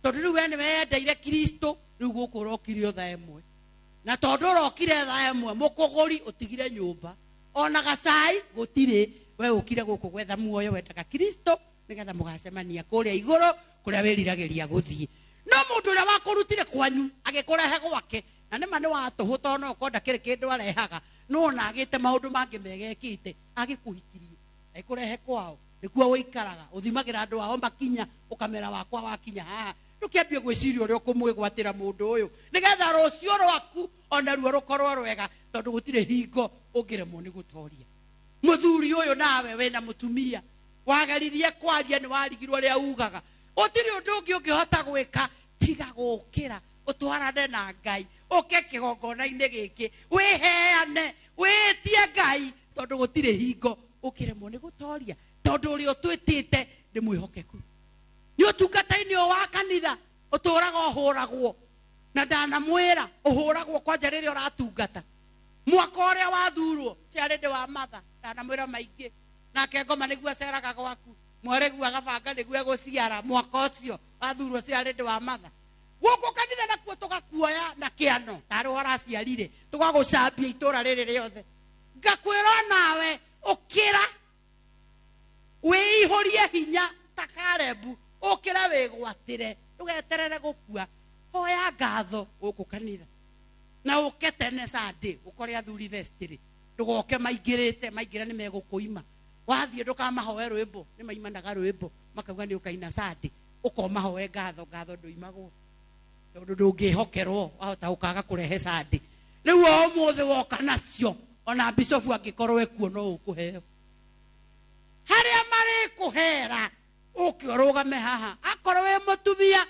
tondũ rĩu we nĩ weyendeire Kristo rĩu gũkũ ũrokire thaa ĩmwe na tondũ ũrokire thaa ĩmwe mũkũgũri ũtigire nyũmba ona gacai gũtirĩ we ũkire gũkũ gwetha muoyo wendaga Kristo nĩgetha mũgacemania kũrĩa igũrũ kũrĩa wĩriragĩria gũthiĩ no mũndũ ũrĩa wakũrutire kwanyu agĩkũrehe gwake na nĩma nĩ watũhũ tondũ no ũkonda kĩrĩ kĩndũ arehaga no ona agĩte maũndũ mangĩ megekĩte agĩkũhikirie agĩkũrehe kwao nĩkuo ũikaraga ũthimagĩra andũ ao makinya ũkamera wakwa wakinya haha ndũkĩambie gwĩciria ũrĩa ũkũmwĩgwatĩra mũndũ ũyũ nĩgetha rũciũ rwaku ona ruo rũkorwo rwega tondũ gũtirĩ hingo ũngĩremwo nĩ gũtoria mũthuri ũyũ nawe wĩna mũtumia wageririe kwaria nĩ warigirwo rĩa ugaga ũtirĩ ũndũ ũngĩ ũngĩhota gwĩka tiga gũkĩra ũtwarane na Ngai ũke kĩgongona-inĩ gĩkĩ wĩheane wĩtie Ngai tondũ gũtirĩ hingo ũkĩremwo nĩ gũtoria tondũ ũrĩa ũtwĩtĩte nĩ mwĩhokeku nĩ ũtungata-inĩ wa kanitha ũtũraga ũhũragwo na ndanamwĩra ũhũragwo kwanja rĩrĩa ũratungata mwaka ũrĩa wathurwo ciarĩ ndĩ wa matha ndanamwĩra maingĩ nake ngoma nĩguo aceraga gwaku mwaregu agabanga niguo guciara mwaka ucio athurwo ciarä ndä wa matha guku kanitha nakuo tugakuoya na kiano tarä waraciarire tugagåcambia itåra rä rä rä othe ngakwä nawe ukira wĩihå rie hinya ta Karebu ukira wĩgwatĩre ndũgeterere gũkua hoya ngatho gũkũ kanitha na ũke tene Sunday ũkore athuri vestry ndũgoke maingĩrĩte maingĩra nĩ megũkũima wathiĩ ndũkamahoe rwĩmbo nĩ maimanaga rwĩmbo makauga nĩ ũkaina Sunday ũkomahoe ngatho ndũimagwo tondũ ndũngĩhokerwo wahota ũkaga kũrehe Sunday rĩu ũmũthĩ woka nacio ona bishop angĩkorwo ekuo no ũkũheo harĩa marĩ kũhera ũkĩorũgame haha akorwo wĩ mũtumia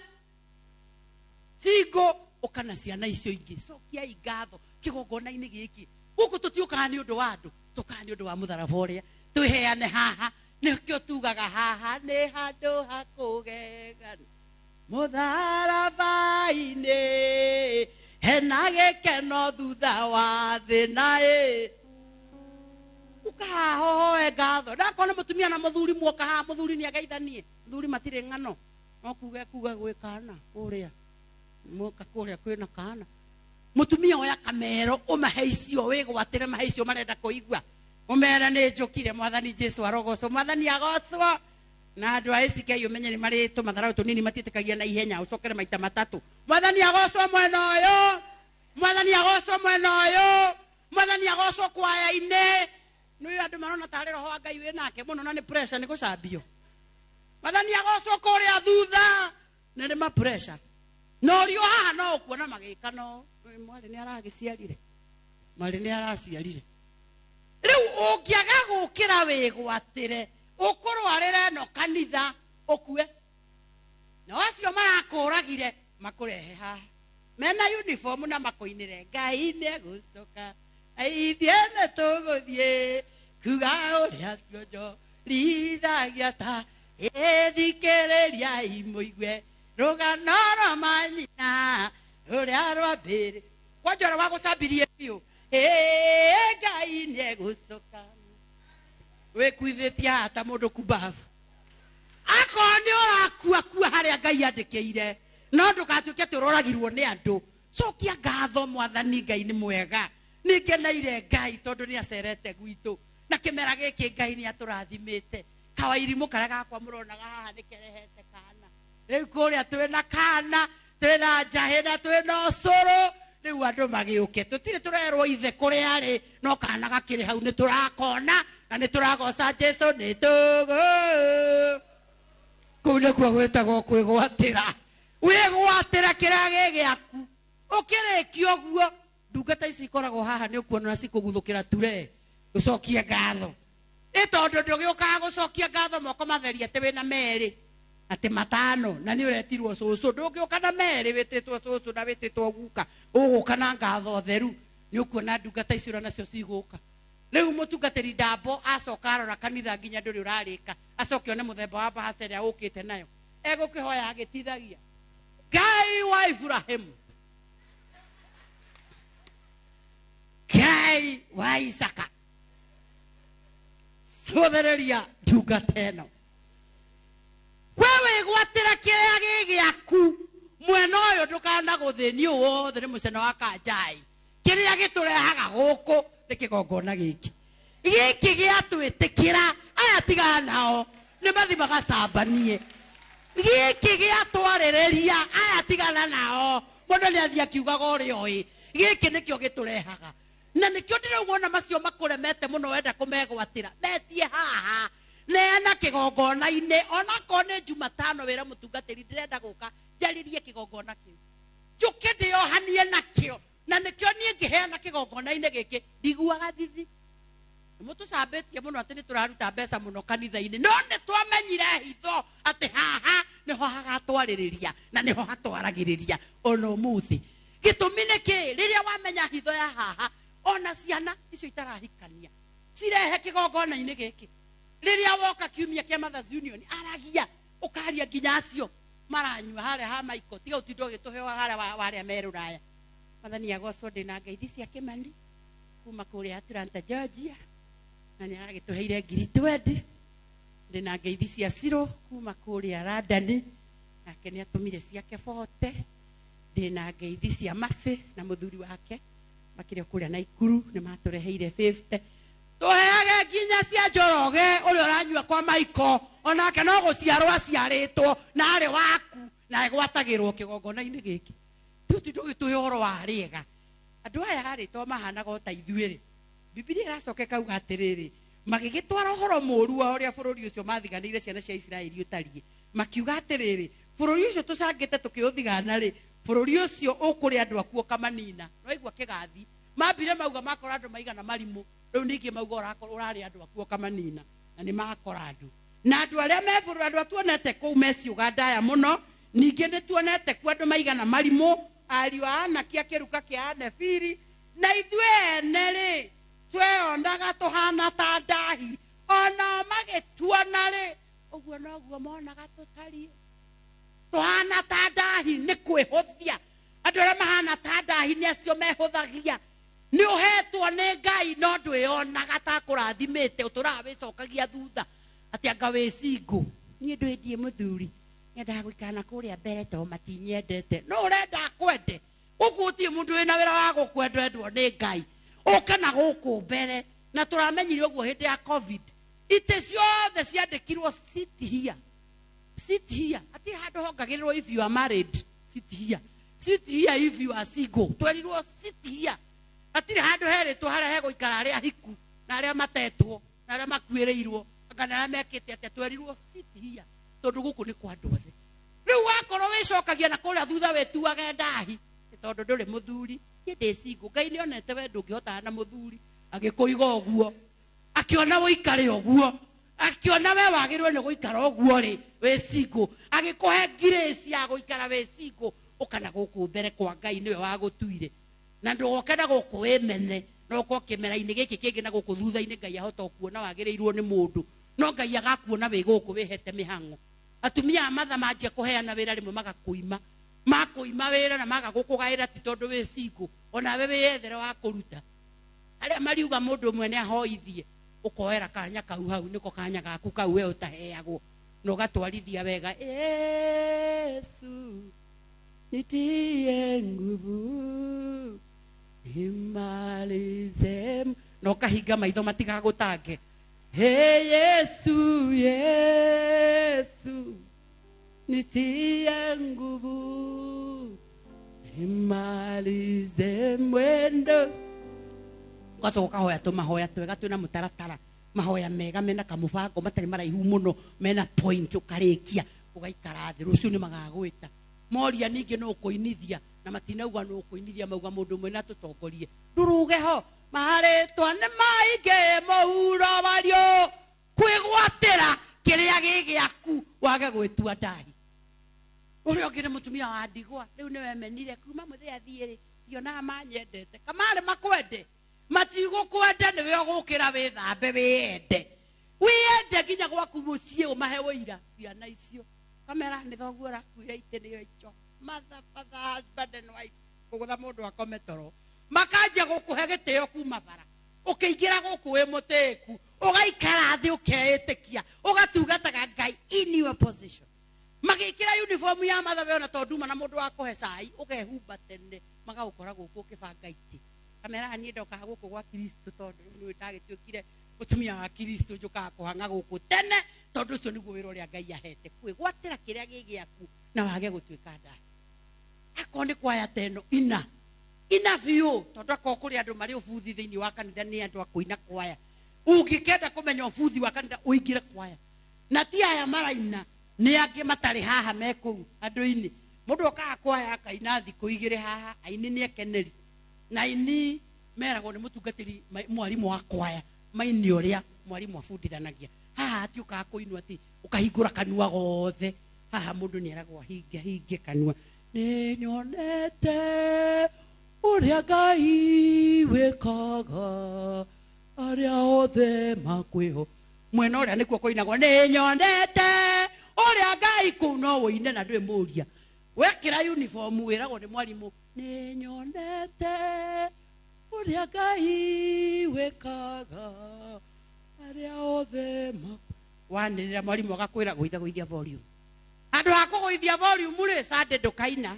singo ũkana ciana icio ingĩ cokiai ngatho kĩgongona-inĩ gĩkĩ gũkũ tũtiũkaga nĩ ũndũ wa andũ tũkaga nĩ ũndũ wa mũtharaba ũrĩa twĩheane haha nĩkĩo tugaga haha nĩ handũ ha kũgegana mũtharaba-inĩ hena gĩkeno thutha wa thĩna ukahoe ngatho ndakona mũtumia na mũthuri muoka haha mũthuri nĩ ageithanie mũthuri matirĩ ng'ano no kuga gwĩ kana ũrĩa muoka kũrĩa kwĩna kana mũtumia oya kamero ũmahe icio wĩgwatĩre mahe icio marenda kũigua ũmera nĩ njũkire mwathani Jesu arogocwo mwathani agocwo na andũ a ACK ũmenye nĩ marĩ tũmatharaũ tũnini matiĩtĩkagia na ihenya ũcokere maita matatũ mwathani agocwo mwena ũyũ mwathani agocwo mwena ũyũ mwathani agocwo kwaya-inĩ nĩ andũ marona tarĩ roho wa Ngai wĩ nake mũno na nĩ pressure nĩ gũcambio mwathani agocwo kũrĩa thutha nĩ nĩ ma pressure no rio haha no ũkuona magĩkano mwarĩ nĩ aragĩciarire mwarĩ nĩ araciarire rĩu ũngĩaga gũkĩra wĩgwatĩre ũkũrwarĩre no kanitha ũkue na acio marakũragire makũrehe haha mena uniform na makũinĩre Ngai nĩ gũcoka ithiĩ nĩ tũgũthiĩ kuga ũrĩa tuonjorithagia ta ĩthikĩrĩriai mũigue rũgano rwa manyina ũrĩa rwambĩrĩ kwanja wa gũcambirie biũ Ngai nĩ gũcoka wĩkuithĩtie haha ta mũndũ kumbavu akorwo nĩ ũrakua harĩa Ngai andĩkĩire no ndũgatuĩke tũroragirwo nĩ andũ cokia ngatho mwathani Ngai nĩ mwega nĩngeneire Ngai tondũ nĩ acerete gwitũ na kĩmera gĩkĩ Ngai nĩ atũrathimĩte kawairimũ karĩa gakwa mũronaga haha nĩ kerehete kana rĩu kũrĩa twĩna kana twĩna njahĩ na twĩna ũcũrũ rĩu andũ magĩũke tũtirĩ tũrerwo ithe kũrĩa arĩ no kana gakĩrĩ hau nĩ tũrakona na nĩ tũragoca Jesu nĩ tũgũ kũu nĩkuo gwĩtagwo kwĩgwatĩra wĩgwatĩra kĩrĩa gĩ gĩaku ũkĩrĩkia ũguo ndungata ici ikoragwo haha nĩ ũkuona cikũguthũkĩra ture gũcokia ngatho ĩ tondũ ndũgĩũkaga gũcokia ngatho moko matheria atĩ wĩna merĩ atĩ matano na nĩ ũretirwo cũcũ ndũngĩũka na merĩ wĩtĩtwo cũcũ na wĩtĩtwo guka ũgũka na ngatho theru nĩ ũkuona ndungata ici nacio cigũka rĩu mũtungatĩri ndambo acoka arora kanitha nginya ndũrĩ ũrarĩka acoke one mũthemba wa mbahaca ĩrĩa ũkĩte nayo egũkĩhoya agĩtithagia Ngai wa Ibrahimu Ngai wa Isaka cothereria ndungata ĩno we wĩgwatĩra kĩrĩa gĩ gĩaku mwena ũyũ ndũkana gũthĩnio wothe nĩ mũcene wa Kanjai kĩrĩa gĩtũrehaga gũkũ nĩ kĩgongona gĩkĩ gĩatwĩtĩkĩra aya tigana nao nĩ mathi magacambanie gĩkĩ gĩatwarĩrĩria aya tigana nao mũndũ nĩ athiĩ akiugaga ũrĩa ũĩ gĩkĩ nĩkĩo gĩtũrehaga na nĩkĩo ndĩrauona macio makũremete mũno wenda kũmegwatĩra metie haha neana kĩgongona-inĩ onakorwo nĩ Jumatano wĩra mũtungatĩri ndĩrenda gũka njarĩrie kĩgongona kĩu njũke ndĩohanie nakĩo na nĩkĩo niĩ ngĩheana kĩgongona-inĩ gĩkĩ ndiguaga thithi mũtũcambĩtie mũno atĩ nĩ tũraruta mbeca mũno kanitha-inĩ no nĩ twamenyire hitho atĩ haha nĩho hagatwarĩrĩria na nĩho hatwaragĩrĩria ona ũmũthĩ gĩtũmi nĩkĩ rĩrĩa wamenya hitho ya haha ona ciana icio itarahikania cirehe kĩgongona-inĩ gĩkĩ rĩrĩa woka kiumia kĩa Mothers Union aragia ũkaria nginya acio maranyua harĩa ha maiko tiga ũtinda ũgĩtũheo harĩa warĩa merũraya mwathani agocwo ndĩna ngeithi cia Kĩmani kuma kũrĩa Atlanta Georgia na nĩ aragĩtũheire 20 ndina ngeithi cia Ciro kuma kuria Radani nake ni atumire ciake 40 ndina ngeithi cia Masi na muthuri wake makire kuria Naikuru ni matureheire 50 tuheage nginya cia Njoroge uri uranyua kwa Maiko onake no guciarwo aciaritwo na ari waku na gwatagirwo kigongona-ini giki tuti tugituhe horo wa riega andu aya aritwo mahanaga ota ithuiri Biblia iracoke kauga atiriri magigitwara horo moru wa uria bururi ucio mathiganiire ciana cia Israeli utarie makiuga atiriri bururi ucio tucangite tukiuthigana ri bururi ucio ukuri andu akuo kamanina no igwa kigathi mambire mauga makora andu maigana marimu riu ningi mauga urari andu akuo kamanina na ni makora andu na andu aria me bururi andu atuonete kuu meci ugandaya muno ningi ni tuonete ku andu maigana marimu ariu anaki akiruka kia Nefiri na ithuene ri tweondaga tuhana ta ndahi ona magituona ri uguo noguo monaga tutarie tuhana ta ndahi ni kwihuthia andu aria mahana ta ndahi ni acio mehuthagia ni uhetwo ni Ngai no ndwionaga ta kurathimite uturawicokagia thutha ati anga wi single ni ndwendie muthuri nyendaga guikana kuria mbere to matinyendete no urenda kwende uguti mundu wina wira wa gukwendwo ni Ngai ukana guku mbere na turamenyire uguo hindi ya COVID ite ciothe ciandikirwo sit here ati handu hongagirirwo if you are married sit here if you are single twerirwo sit here ati handu heritwo haria heguikara aria hiku na aria matetwo na aria makuirirwo kana aria mekite ati twerirwo sit here tondu guku ni kwa andu othe riu wakorwo wicokagia na kuria thutha wituage ndahi tondu nduri muthuri ni ndi single Ngai ni onete we ndungihota na muthuri agikuiga uguo akiona uikare uguo akiona we wagirwe ni guikara uguo ri we single agikuhe grace ya guikara we single ukana guku mbere kwa Ngai niwe wagutuire na ndugokenda guku wimene no ko kimera-ini giki kingi na guku thutha-ini Ngai ahota kuona wagirirwo ni mundu no Ngai agakuona we guku wihete mihango atumia amatha manjia kuheana wira rimwe magakuima makuima wira na magagukugaira ti tondu wi single ona we wiyethere wa kuruta aria mariuga mundu umwe ni ahoithie ukoera kanya kau hau niko kanya gaku kau we utaheagwo no gatwarithia wega Yesu nitie nguvu imalize no kahinga maitho matigagutange hey Yesu nitie nguvu imalize mwendo gacoka hoya tumahoya twega twina mutaratara mahoya mega mena kamubango matari maraihu muno mena point ukarikia ugaikara thi rucio ni magagwita moria ningi no kuinithia na matinauga no kuinithia mauga mundu mwe na tutongorie nduruge ho maharitwa ni maige muhuro wario kwigwatira kiria gigiaku wage gwitua ndahi uria ngire mutumia wa ndigwa riu ni wemenire kuma muthi athiiri iona manyendete kamare makwende matigukwenda ni we gukira withambe wiende nginya gwaku mucii umahe wira ciana icio kamera ni thoguo rakwira ite niyo icho mother husband and wife kugutha mundu akome toro makanjia gukuhe gitio kuma bara ukiingira guku wi mutiku ugaikara thi ukeitikia ugatungataga Ngai in your position magikira uniform ya matha we ona tonduma na mundu wakuhe cai ukehumba tene magagukora guku ukibanga iti kamera ni ndoka guku gwa Kristo tondu ni ndagituikire mutumia wa Kristo njuka kuhanga guku tene tondu ucio niguo wira uria Ngai ahete kwigwatira kiria gigiaku na wage gutuika ndahi akoni kwaya teno ina biu tondu akokuri andu mari ubuthi thiini wa kanitha ni andu akuina kwaya ungikenda kumenya ubuthi wa kanitha uingire kwaya na ti aya maraina ni angi matari haha meku andu-ini mundu okaga kwaya akaina thiku igire haha aini ni ekeneri na ini meragwo ni mutungatiri mwarimu wa kwaya maini uria mwarimu afundithanagia haha atiukaga kuinwa ati ukahingura kanua gothe haha mundu ni eragwo hinge kanua ni nyonete uria Ngai wikaga aria othe makwiho mwena uria nikuo kuinagwo ni nyonete uria Ngai kuno wine na ndwe muria wekira uniform wiragwo ni mwarimu ni nyonete uria Ngai wikaga aria othe wanirira mwalimu agakwira guithia volume andu hako guithia volume ri Sunday ndukaina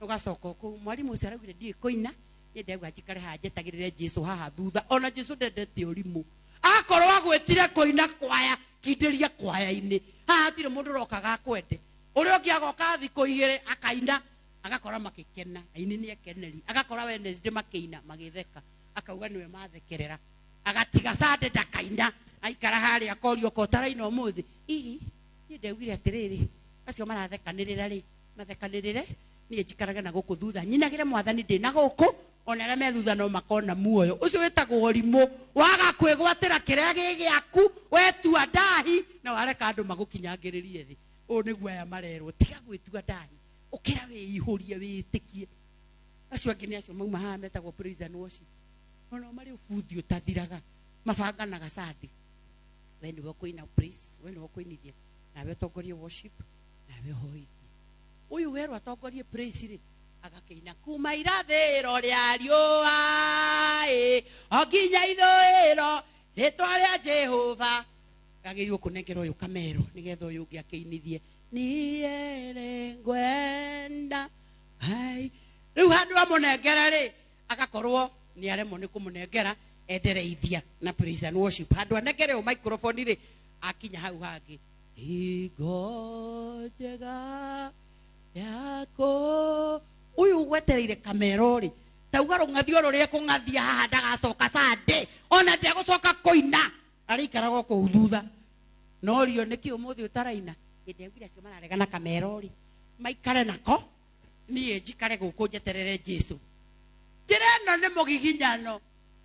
ugacoka ku mwalimu ucio araugire ndie kuina ni ndegwa njikare ha njetagirire Jesu haha thutha ona Jesu ndendete urimu akorwo agwetire kuina kwaya kindiria kwaya-ini haha tire mundu rokaga kwende uri ungi agoka thiko igire akaina agakora makikena aini ni ekeneri agakora Wednesday makiina magitheka akauga niwe mathekerera agatiga Sunday ndakaina aikara hari akorio kotaraina umuthi ihi ni ndegwire atiriri acio marathekanirira ri mathekanirire ni njikaraga na guku thutha nyinagire mwathani ndi na guku ona ara me thutha no makona muoyo ucio wetagwo ũrimũ waga kwĩgwatĩra kĩrĩa gĩ gĩaku wetua ndahi na wareka andũ magũkinyangĩrĩrie thĩ ũũ nĩguo aya marerwo tiga gwĩtua ndahi ũkĩra wĩihũrie wĩtĩkie acio angĩ nĩ acio mauma haha metagwo praise and worship ona marĩ ũbuthi ũtathiraga mabanganaga Sunday we nĩwe kũina praise we nĩwe kũinithia nawe ũtongorie worship nawe ũhoithie ũyũ werwo atongorie praise rĩ agakeina kuma irathĩro rĩa riũa onginya ithũĩro rĩtwa rĩa Jehova agĩrĩirwo kũnengerwo ũyũ kamero nĩgetha ũyũ ũngĩ akĩinithie niĩ nĩ ngwenda rĩu handũ amũnengera rĩ agakorwo nĩ aremwo nĩ kũmũnengera endereithia na praise and worship handũ anengere o microphone rĩ akinya hau hangĩ hingo njega yako uyu gwetereire kamero ri tauga rungathio ruria kungathia haha ndagacoka Sunday ona ndegucoka kuina arikara goko thutha no rio niki umuthi utaraina ndegwira acio mararegana kamero ri maikare nako nie njikare guku njeterere Jesu njira ĩno nĩ mũgiginyano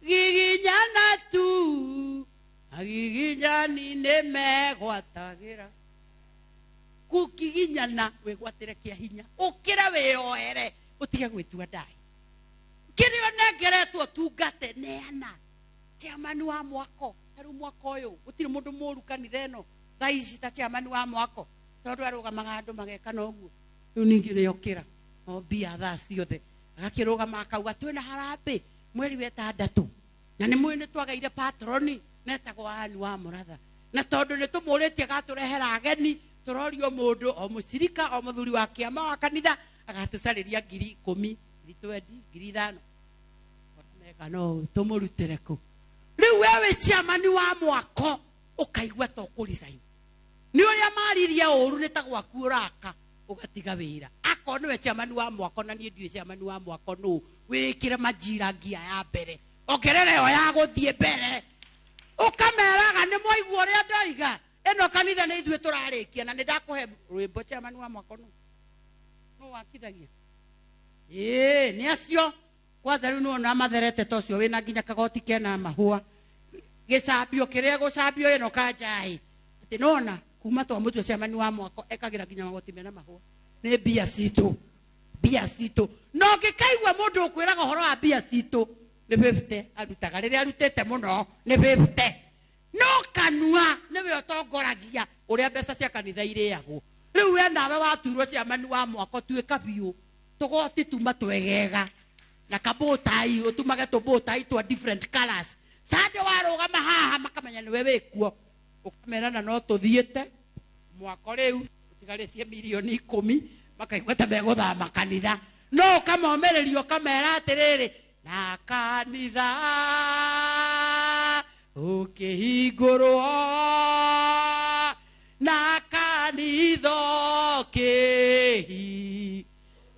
giginyana tu agiginyani nĩ megwatagira kukiginyana wegwatire kia hinya ukira weoere utige gwitua ndai kirio nengeretwo tungate neana chairman wa mwako taru mwako uyu utire mundu moru kanitha ĩno thaici ta chairman wa mwako tondu arugamaga andu magekana uguo riu ningi niokira no bia thaa ciothe agakirugama akauga twina harambe mweri wetandatu na ni mwene twagaire patroni netagwo Ani wa Muratha na tondu ni tumuritie gaturehera ageni turorio mundu o mucirika o muthuri wa kiama wa kanitha agatucariria 10,000 20 5,000 mega no tumurutire ku riu wewe chairman wa mwako ukaigwa to kurisign ni uria mariria uru ni ta gwaku uraka ugatiga wira ako niwe chairman wa mwako na nie ndiwe chairman wa mwako no wikire majira ngia ya mbere ongerere o ya guthie mbere ukameraga ni mwaigua uria ndoiga eno kanitha ni ithuĩ tũrarĩkia na nĩ ndakũhe rwĩmbo chairman wa mwako no wakithagia nĩ acio kwanza rĩu nĩwona matherete ta ũcio wĩna nginya kagoti kena mahũa gĩcambio kĩrĩa gũcambio ĩno kanjaĩ atĩ nona kuma twamũtua chairman wa mwako ekagĩra nginya magoti mena mahũa nĩ mbia citũ no ngĩkaigua mũndũ ũkwĩraga ũhoro wa mbia citũ nĩ 50 arutaga rĩrĩa arutĩte mũno nĩ 50 no kanua niwe otongoragia uria mbeca cia kanitha irĩagwo riu we nawe waturwo chairman wa mwako tuĩka biũ tũgoti tuma twegega na kabotai utumage tubotai twa different colors Sunday warugama haha makamenya niwe wĩkuo ukamerana no tuthiĩte mwako rĩu utigarĩtie milioni 10 makaigua ta megũthama kanitha no kamomererio kamera atĩrĩrĩ na kanitha ukihingurwo na kanitha kihi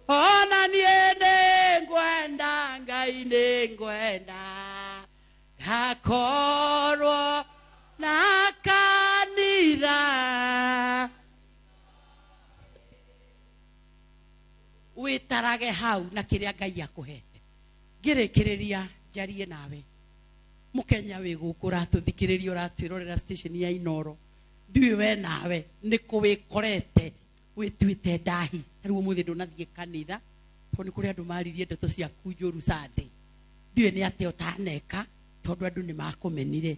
ona nie nĩ ngwenda Ngai nĩ ngwenda gakorwo na kanitha witarage hau na kĩrĩa Ngai akũhete ngĩrĩkĩrĩria njarie nawe Mukenya wĩ gũkũ ratũthikĩrĩria ũratwĩrorera station ya Inoro ndiwe we nawe nĩ kũwĩkorete wĩtuĩte ndahi rĩu ũmũthĩ ndũnathiĩ kanitha tondũ nĩ kũrĩ andũ maririe ndeto ciaku njũru Sunday ndiwe nĩ atĩ ũtaneka tondũ andũ nĩ makũmenire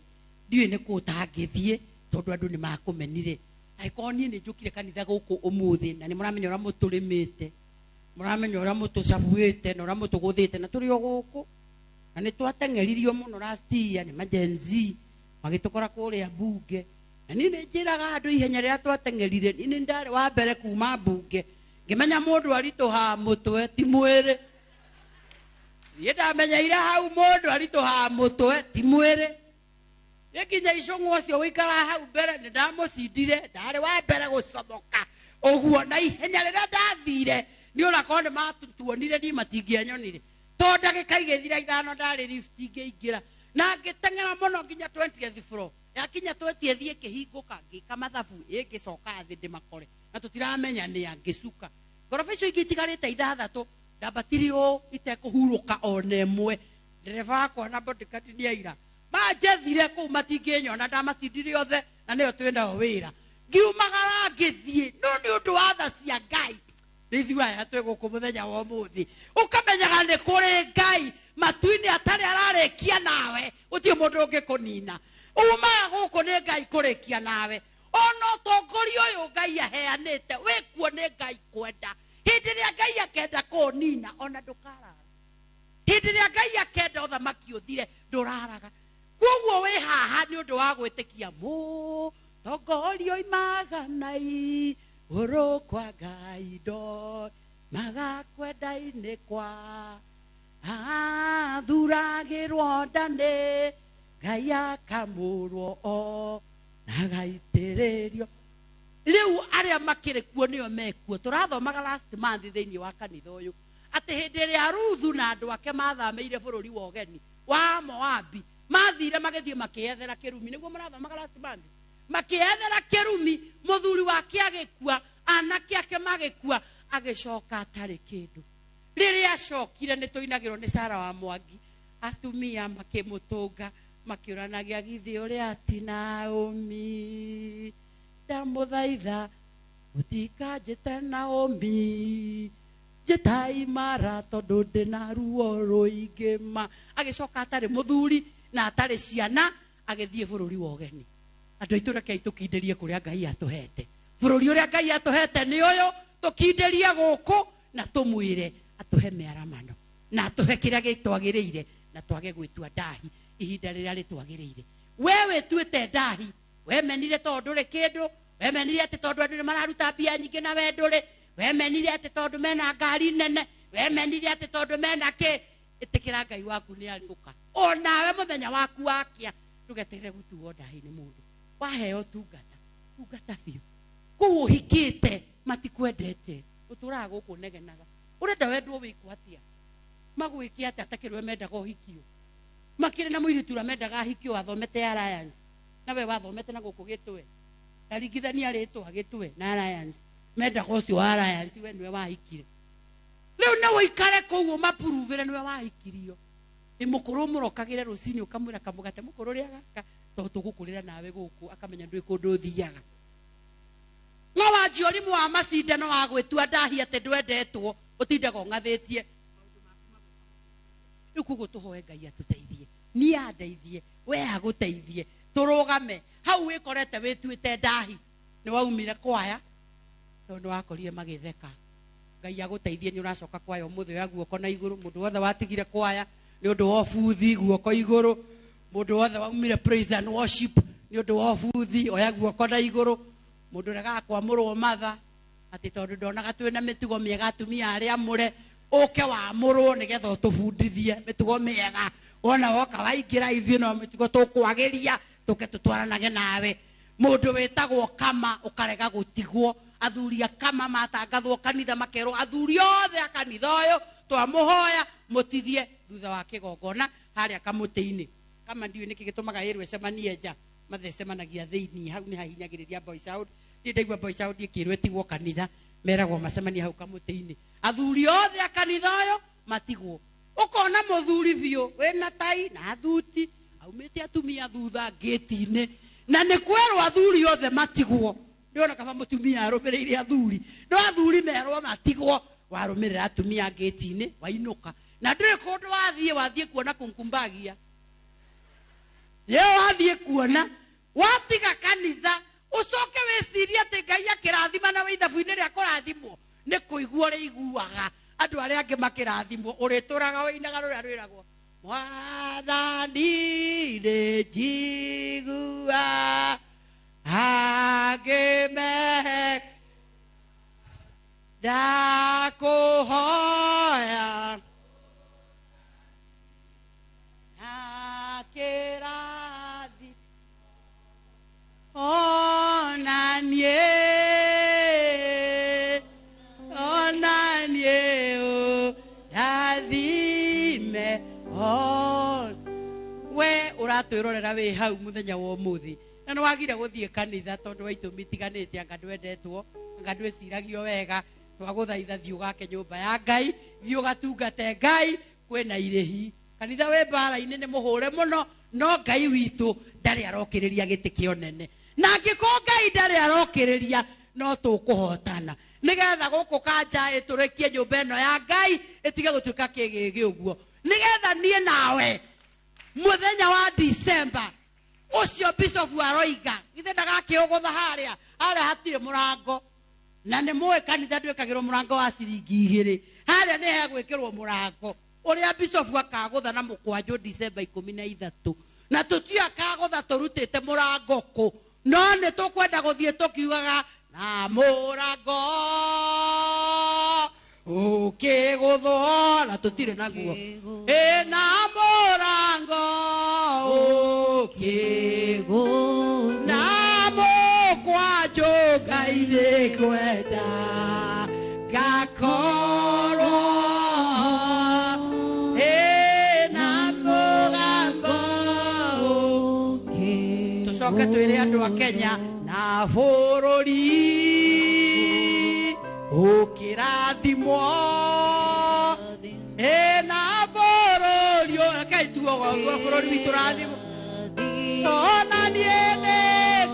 ndiwe nĩ kũ ũtangĩthiĩ tondũ andũ nĩ makũmenire angĩkorwo niĩ nĩ njũkire kanitha gũkũ ũmũthĩ na nĩ mũramenya ũrĩa mũtũrĩmĩte mũramenya ũrĩa mũtũcabuĩte na ũrĩa mũtũgũthĩte na tũrĩ o gũkũ na nĩ twateng'eririo mũno last year nĩ majenzi magĩtũkora kũrĩa bunge na ni njiraga andu ihenya ria twatengerire ni ndari wa mbere kuma mbunge ngimenya mundu arituha mutwe ti mwiri ndamenya ira hau mundu arituha mutwe ti mwiri Ekinya icungu ucio wikara hau mbere ni ndamucindire ndari wa mbere gucomoka uguo na ihenya riria ndathire ni urakorwo ni matuonire ni matingienyonire to ndagika igithira 5 ndari lift ingiingira na ngitengera muno nginya 20th floor yakinya 20th ikihinguka ngika mathabu ingicoka thi ndimakore na tutiramenya ni angicuka ngoroba icio ingitigarite 6 ndambatiri o itekuhuruka onemwe ndereva wakwa na bodyguard ni aira majethire ku matingĩnyona ndamacindire othe na nĩyo twendao wĩra ngiumagara ngĩthiĩ no nĩ ũndũ wa tha cia Ngai rĩthiũaya twĩgũkũ mũthenya wa ũmũthĩ ũkamenyaga nĩ kũrĩ Ngai matu-inĩ atarĩ ararĩkia nawe gũtirĩ mũndũ ũngĩkũnina umaga gũkũ nĩ Ngai kũrĩkia nawe ona ũtongoria ũyũ Ngai aheanĩte wĩkuo nĩ Ngai kwenda hĩndĩ ĩrĩa Ngai akenda kũnina ona ndũkarara hĩndĩ ĩrĩa Ngai akenda ũthamaki ũthire ndũraraga Kuguo we haha ni undu wa gwitikia mutongoria imaganai uru kwa Ngai ndo magakwenda-ini kwa thuragirwo ndani Ngai akamurwo o na gaitiririo riu aria makiri kuo nio mekuo turathomaga last month thiini wa kanitha uyu ati hindi ria Ruthu na andu ake mathameire bururi wa ugeni wa Moabi mathire magethie makiethera kirumi niguo marathoma last month makiethera kirumi muthuri wake agikua anake ake magikua agicoka atari kindu riria acokire ni tuinagirwo ni Sara wa Mwangi atumia makimutunga makiuranagia githi uria ati Naomi ndamuthaitha utikajite Naomi jitai mara tondu ndina ruo ruingima agicoka atari muthuri na atari ciana agithie bururi wa ugeni andu aitu reke tukinderie kuria Ngai atuhete bururi uria Ngai atuhete ni uyu tukinderie guku na tumwire atuhe miaramano na atuhe kiria gitwagiriire na twage gwitua ndahi ihinda riria ritwagiriire wewe tuite ndahi we menire tondu ri kindu we menire ati tondu andu mararuta mbia nyingi na we nduri we menire ati tondu mena ngari nene we menire ati tondu mena ki itikira Ngai waku ni ariuka onawe muthenya waku wakia tugetere gutuo ndahi ni mundu waheo tungata biu ku hikite matikwendete uturaga guku negenaga urenda wendwo wikwo atia magwiki ati atakirwe mendaga hikio makire na muiritu ra mendaga hikio athomete Alliance na we wathomete na guku gitwe aringithania ritwa gitwe na Alliance mendaga ucio wa Alliance we niwe wahikire riu na woikare kuo mapuruvire niwe wahikirio ni mukuru murokagire rucini ukamwira kamugate mukuru ria gaka to tugukurira nawe guku akamenya ndui kundu thiaga no wanjiori mu wa macindano wa gwitua ndahi ati ndwendetwo utindaga ngathitie riu kuguo tuhoe Ngai atuteithie ni andeithie we aguteithie turugame hau wikorete wituite ndahi ni waumire kwaya tondu wakorire magitheka Ngai aguteithie ni uracoka kwaya umuthi ya guoko na iguru mundu wothe watigire kwaya ni undu wa buthi guoko iguru mundu wothe waumire praise and worship ni undu wa buthi oya guoko na iguru mundu rega kwamurwo matha ati tondu ndonaga twina mitugo miega atumia aria mure uke wa murwo nigetha utubundithie mitugo miega ona woka waingira ithio no mitugo tukwagiria tuke tutwaranage nawe mundu witagwo Kama ukarega gutigwo athuri akama matangathwo kanitha makerwo athuri othe akanitha uyu twamuhoya mutithie thutha wa kigongona haria kamuti-ini Kama ndiu niki gitumaga yerwe semanie nja mathecemanagia thiini hau ni hahinyagiriria boys out ndaigua boys out ikirwe tigwo kanitha meragwo macemania hau kamuti-ini athuri othe akanitha uyu matigwo ukona muthuri biu wina tai na thuti aumite atumia thutha gate-ini na ni kwerwo athuri othe matigwo ndiona kaba mutumia arumirire athuri no athuri merwo matigwo warumirira atumia gate-ini wainuka na ndire kundu wathie kuona kunkumbagia ye wathie kuona watiga kanitha ucoke wiciria ati Ngai akirathima na ithabu-ini ria kurathimwo ni kuigua ri iguaga andu aria angi makirathimwo urituraga winaga ruria rwiragwo mwathani ni jigua agime dakuhoya akiradi onanie dathime we uratwirorera wi hau muthenya wa umuthi na no wagire guthie kanitha tondu waitu mitiganite anga ndwendetwo anga ndweciragio wega twaguthaitha thiu gake nyumba ya Ngai thiu gatungate Ngai kwena irihi kanitha we bara-ini ni muhure muno no Ngai witu ndari arokiriria giti kionene na ngiko Ngai ndari arokiriria no tukuhotana nigetha guku kanja iturikie nyumba ino ya Ngai itige gutuika kigigi uguo nigetha nie nawe muthenya wa December ucio Bishop aroiga ithe ndagakiugutha haria hatire murango na ni muwe kanitha ndwikagirwo murango wa ciringi 2 haria ni hegwikirwo murango uria Bishop akagutha na mukwanjo December 13 na tutio akagutha turutite murango ku no ni tukwenda guthie tukiugaga na murango ukiguthwo na tutire naguo na murango ukiguthwo na mukwanjo Ngai ni kwenda gakorwo na mugambo tucoke twire andu a Kenya na bururi ukirathimwo na bururi akaituo bururi witu rathimwo ona nie ni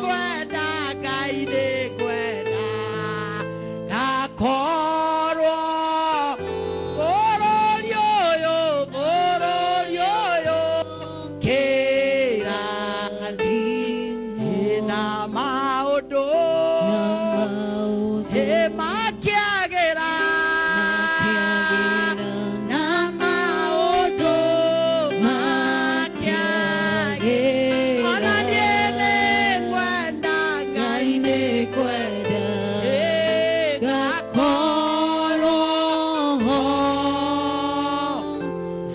kwenda Ngai ni kwenda gakorwo bururi uyu kirathi na maundu makiagira na maundu makiagira ona niene kwenda Ngai ni kwenda gakorwo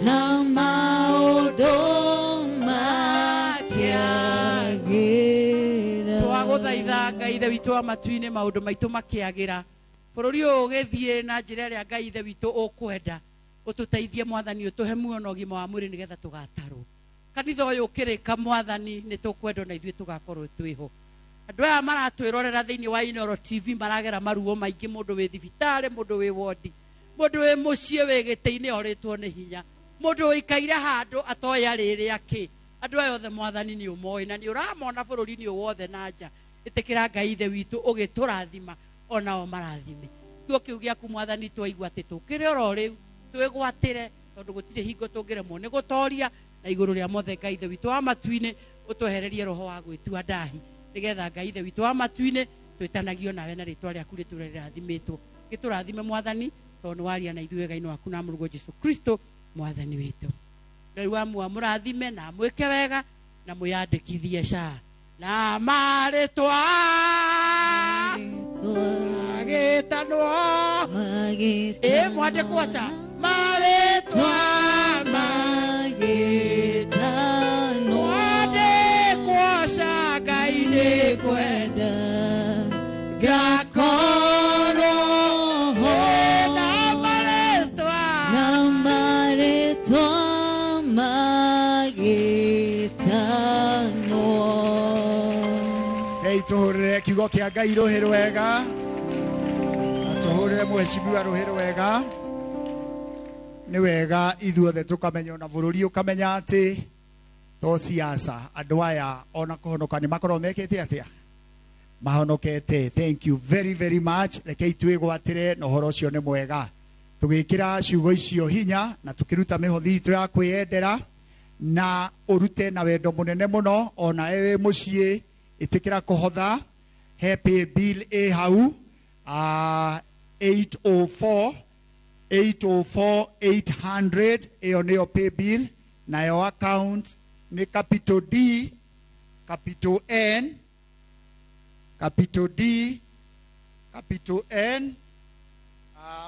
na maundu makiagira twaguthaitha Ngai ithe witu wa matu-ini maundu maitu makiagira bururi uyu ugithie na njira iria Ngai ithe witu ukwenda ututeithie mwathani utuhe muono gima wa mwiri nigetha tugatarwo kanitha uyu ukirika mwathani ni tukwenda na ithuĩ tugakorwo twiho andu aya maratwirorera thiini wa Inooro TV maragera maruo maingi mundu wi thibitari mundu wi wodi mundu wi mucie wi giti-ini oritwo ni hinya mundu uikaire handu atoya riri aki andu aya othe mwathani ni umoi na ni uramona bururi-ini uyu wothe na nja itikira Ngai ithe witu ugiturathima onao marathime tuo kiu giaku mwathani twaigua ati tukire oro riu twigwatire tondu gutire hingo tungiremwo ni gutoria na iguru ria mothe Ngai ithe witu wa matu-ini utohererie roho wa gwitua ndahi nigetha Ngai ithe witu wa matu-ini twitanagio nawe na ritwa riaku rirathimitwo giturathime mwathani tondu waria na ithuĩ Ngai waku na murugo Jesu Kristo mwathani witu Ngai wa murathime na mwike wega na muyandikithie sha na maritwa magitanwo mwande kwacha maritwa magitanwo mwande kwacha Ngai ni kwenda gakorwo na maritwa magitanwo tuhurire kiugo kia Ngai ruhi rwega na tuhurire mheshimiwa ruhi rwega ni wega ithuothe tukamenya na bururi ukamenya ati to siasa andu aya ona kuhonoka ni makorwo mekete atia mahonokete. Thank you very very much. Rekei twigwatire na horo cio ni mwega tugikira ciugo icio hinya na tukiruta mihothi itu ya kwiyendera na urute na wendo munene muno ona ewe mucie itikira kuhotha happy bill a hau 804 800 iyo niyo pay bill na yo account ni capital D capital N capital D, capital N,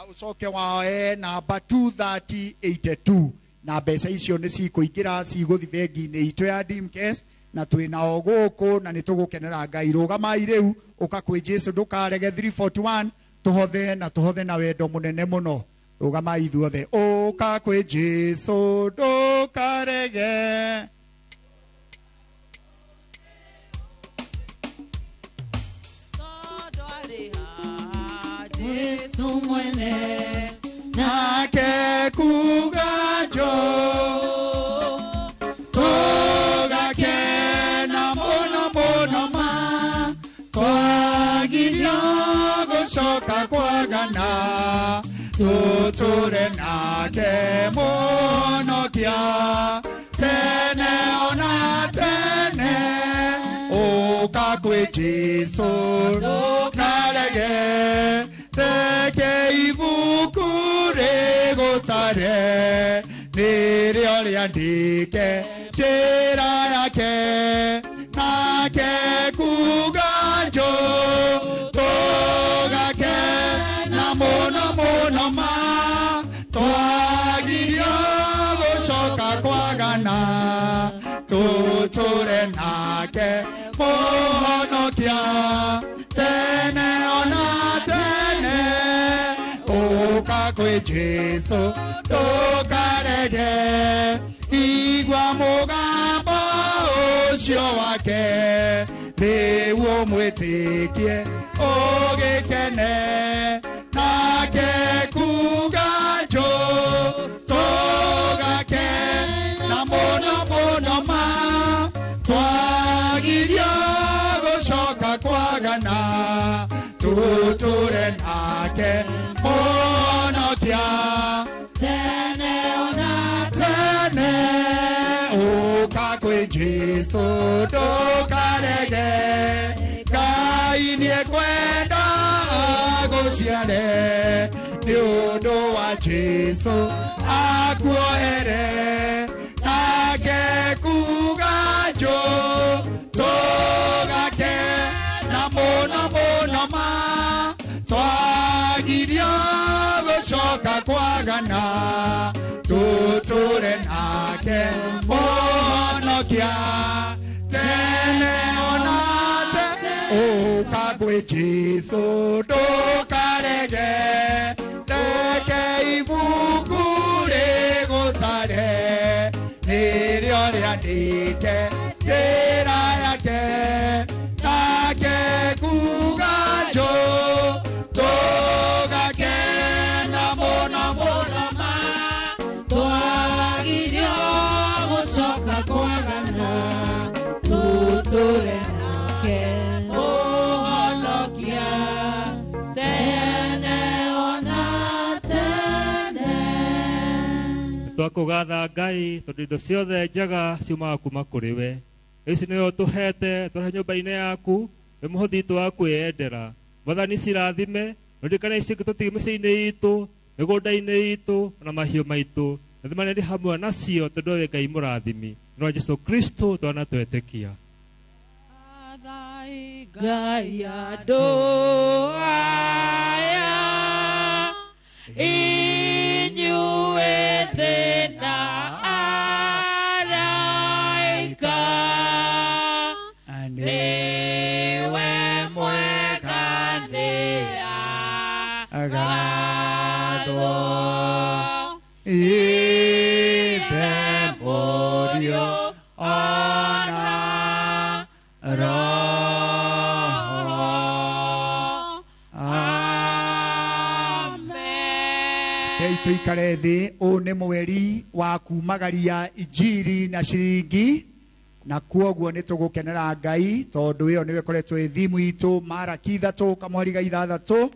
ucoke waoe namba 23082 na mbeca icio nĩ cikũingĩra cigũthi bengi-inĩ itũ ya Dimkes na twĩnao gũkũ na nĩ tũgũkenera Ngai. Rũgamai rĩu ũka kwĩ Jesu ndũkarege 341 tũhothe na wendo mũnene mũno. Rũgamai ithuothe ũka kwĩ Jesu ndũkarege. Jesu mwene nake kugajo tugakena mũno mũno ma twagirio gũcoka kwagana tũtũre nake mũhonokia tene ona tene ũka kwĩ Jesu ndũkarege reke ibuku rĩgũtare nĩrĩo rĩandĩke njĩra yake nake kuga njũ tũgakena mũno mũno ma twagirio gũcoka kwagana tũtũre nake mũhonokia tene ona tene ũka kwĩ Jesu ndũkarege igua mũgambo ũcio wake rĩu ũmwĩtĩkie ũgĩkene nake kuga njũ tũgakena mũno mũno ma twagirio gũcoka kwagana tũtũre nake mũhonokia tene ona tene ũka kwĩ Jesu ndũkarege Ngai nĩekwenda agũciare nĩ ũndũ wa Jesu akuohere nake kuga njũ tũgakena mũno mũno ma twagirio gũcoka kwagana tũtũre nake mũhonokia tene ona tene ũka kwĩ Jesu ndũkarege reke ibuku rĩgũtare nĩrĩo rĩandĩke njĩra yake nake kuga njũ tũgakena mũno mũno ma twagirio gũcoka kwagana tũtũre nake mũhonokia tene ona tene. Twakũgatha Ngai tondũ indo ciothe njega ciumaga kuma kũrĩ we. Ici nĩyo tũhete tũrĩ nyũmba-inĩ yaku nĩ mũhothi witũ wa kwĩyendera. Mwathani cirathime ndirikane ici tũtige mĩciĩ-inĩ itũ mĩgũnda-inĩ itũ na mahiũ maitũ nathimane ndĩ hamwe nacio tondũ we Ngai mũrathimi no Jesu Kristo twana twetĩkia. Ngai andũ aya inyuĩ thĩna araika niwe mwega nĩ agathwo ithe mũriũ ona roho tuikare thĩ. Ũũ nĩ mweri wa kumagaria injiri na ciringi na kuoguo nĩ tũgũkenera Ngai tondũ ĩyo nĩwe koretwo ĩ thimu itũ Maraki 3 kamweri ga 6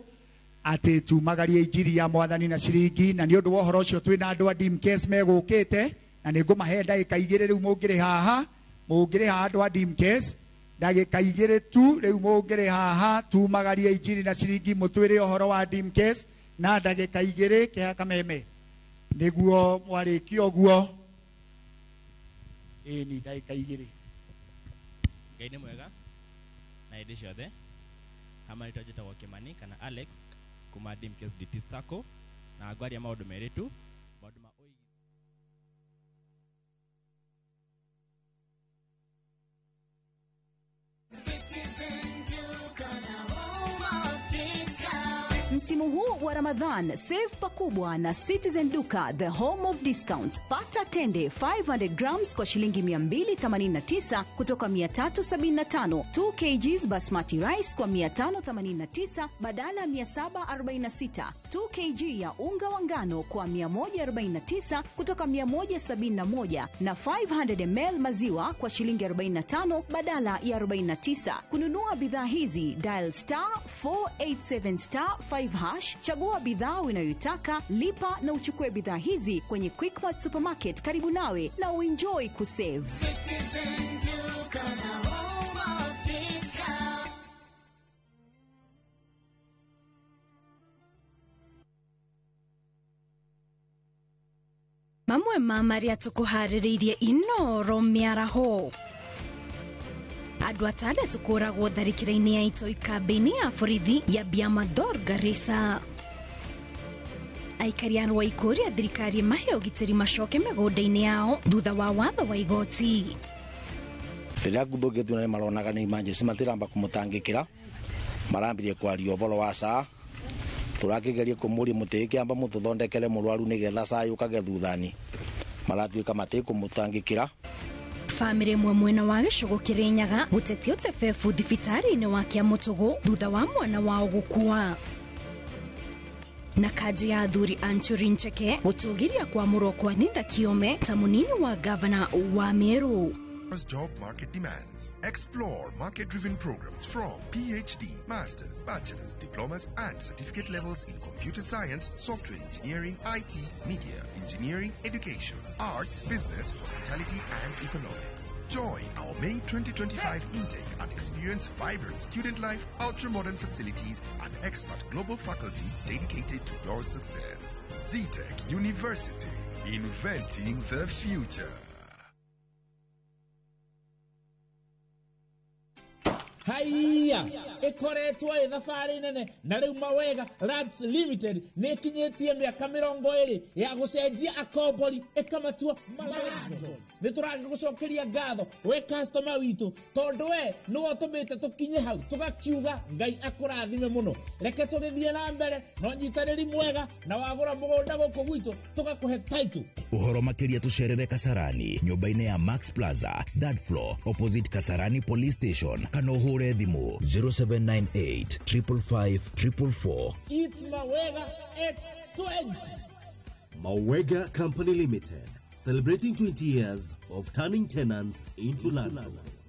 atĩ tumagarie injiri ya Mwathani na ciringi na nĩ ũndũ wa ũhoro ũcio twĩna andũ a Dimkes megũkĩte na nĩ ngũmahe ndagĩka 2 rĩu mũngĩrĩ haha andũ a Dimkes ndagĩka 2 tu rĩu mũngĩrĩ haha tumagarie injiri na ciringi mũtwĩre ũhoro wa Dimkes na ndagĩka 2 kĩa kameme nĩguo mwarĩkia ũguo ni ndagĩka 2. Ngai nĩ mwega na hĩndĩ ciothe Hama nitojeta wa Kimani kana Alex kuma Dimkes DT Sacco na agwari ya maundu meritu maundu ma oi Msimu huu wa Ramadhan, save pakubwa na Citizen Duka, the home of discounts. Pata tende 500 grams kwa shilingi 289 kutoka 375, 2 kgs basmati rice kwa 589 badala 746, 2 kg ya unga wa ngano kwa 149 kutoka 171 na 500 ml maziwa kwa shilingi 45 badala ya 49. Kununua bidhaa hizi, dial *487 5#, chagua bidhaa unayotaka, lipa na uchukue bidhaa hizi kwenye Quickmart Supermarket karibu nawe na uenjoy kusave. Citizen Duka, the home of discount. Mamwe mamaria tukuhaririirie Inoro miaraho. Andũ atandatũ kũragwo tharĩkĩra-inĩ ya itoi kambĩ-inĩ ya borithi ya Biamador Garissa. Aikari a Rwaikũria thirikari mahe ũgitĩri macoke mĩgũnda-inĩ yao thutha wa watho wa igoti. Rĩrĩa ngumbo ngĩthuna nĩ maronaga nĩ emergency matiramba kũmũtangĩkĩra, marambirie kwaria ũboro wa SHA. Tũrakĩgeria kũmũria mũtĩ kĩamba mũtũthondekere mũrwaru nĩgetha SHA yũkage thuthani. Maratuĩka matikũmũtangĩkĩra. Family mwena wa gĩcigo Kĩrĩnyaga gũteti ũtebebu thibitarĩ-inĩ wa Kĩamũtũgũ thutha wa mwana wao gũkua. Na kanjũ ya athuri Anchuri Ncheke gũtũgĩria kwamũrwo kwa Ninda Kiome ta mũnini wa gavana wa Meru. Job market demands. Explore market-driven programs from PhD, Masters, Bachelors, Diplomas, and certificate levels in computer science, software engineering, IT, media, engineering, education, arts, business, hospitality, and economics. Join our May 2025 intake and experience vibrant student life, ultra-modern facilities, and expert global faculty dedicated to your success. ZTech University, inventing the future. Haiya ikoretwo ithabari nene na riu Mawega Labs Limited ni kinyetie miaka 20 ya gucenjia akombori ikamatua malango. Ni turage gucokeria ngatho we customer witu tondu we ni wotumite tukinye hau tugakiuga Ngai akurathime muno. Reke tugithie na mbere no nyitaniri mwega na wagura mugunda guku gwitu tugakuhe title. Uhoro makiria tucerere Kasarani nyumba-ini ya Max Plaza, third floor opposite Kasarani Police Station. Kanohure thimu 0798 555 444. It's Mawega X20. Mawega Company Limited, celebrating 20 years of turning tenants into landlords.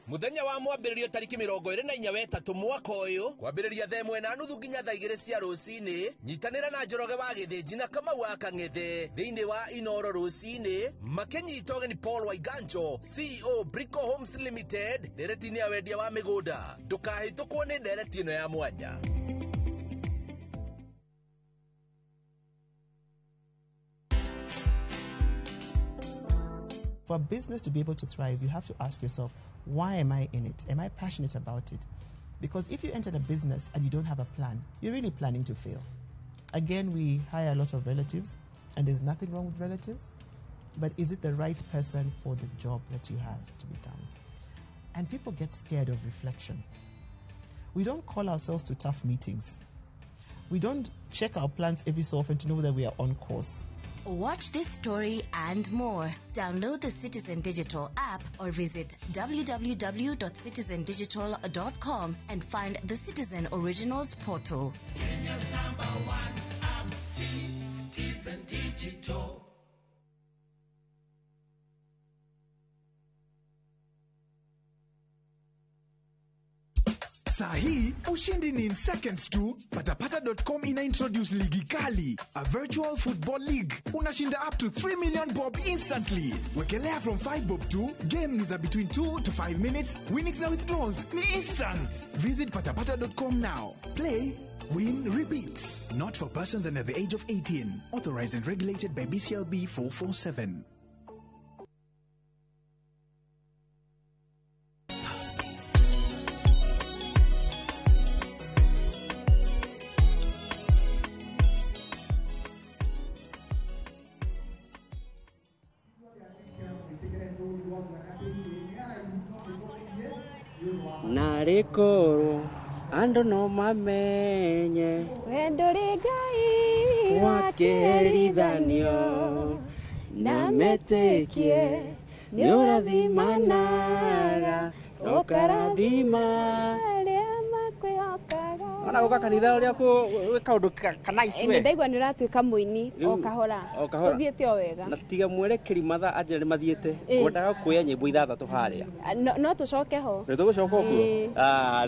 Muthenya wa mwambĩrĩrio tariki 24 mwaka ũyũ kwambĩrĩria thaa 1:30 nginya thaa 2 cia rũcinĩ. Nyitanĩra na Njoroge wa Gĩthĩnji na Kamau wa Kang'ethe thĩinĩ wa Inoro rũcinĩ, makĩnyita ũgeni Paul Waiganjo, CEO Brico Homes Limited, nderetinĩ ya wendia wa mĩgũnda. Ndũkahĩtũkwo nĩ ndereti ĩno ya mwanya. For a business to be able to thrive, you have to ask yourself, why am I in it? Am I passionate about it? Because if you enter a business and you don't have a plan, you're really planning to fail. Again, we hire a lot of relatives, and there's nothing wrong with relatives, but is it the right person for the job that you have to be done? And people get scared of reflection. We don't call ourselves to tough meetings. We don't check our plans every so often to know that we are on course. Watch this story and more. Download the Citizen Digital app or visit www.citizendigital.com and find the Citizen Originals portal. Kenya's #1 app, Citizen Digital. Sahi, ushindi ni in seconds tu. Patapata.com ina introduce ligi kali, a virtual football league. Unashinda up to 3 million bob instantly. Wekelea from 5 bob tu. Game ni za between 2 to 5 minutes. Winnings na withdrawals ni instant. Visit patapata.com now. Play, win, repeat. Not for persons under the age of 18. Authorized and regulated by BCLB 447. arikoro ando no mamenye wendo rigai wakerithanio na metekie ni urathimanaga ukarathima ona uka kanitha uria ku kaundu kanaici we ndaigua ni uratuika muini o kahora tuthiete o wega na tiga mwerekeri matha anje ni mathiete ngwendaga kuoya nyimbo ithathatu haria no tucoke ho ni tugucoka kuo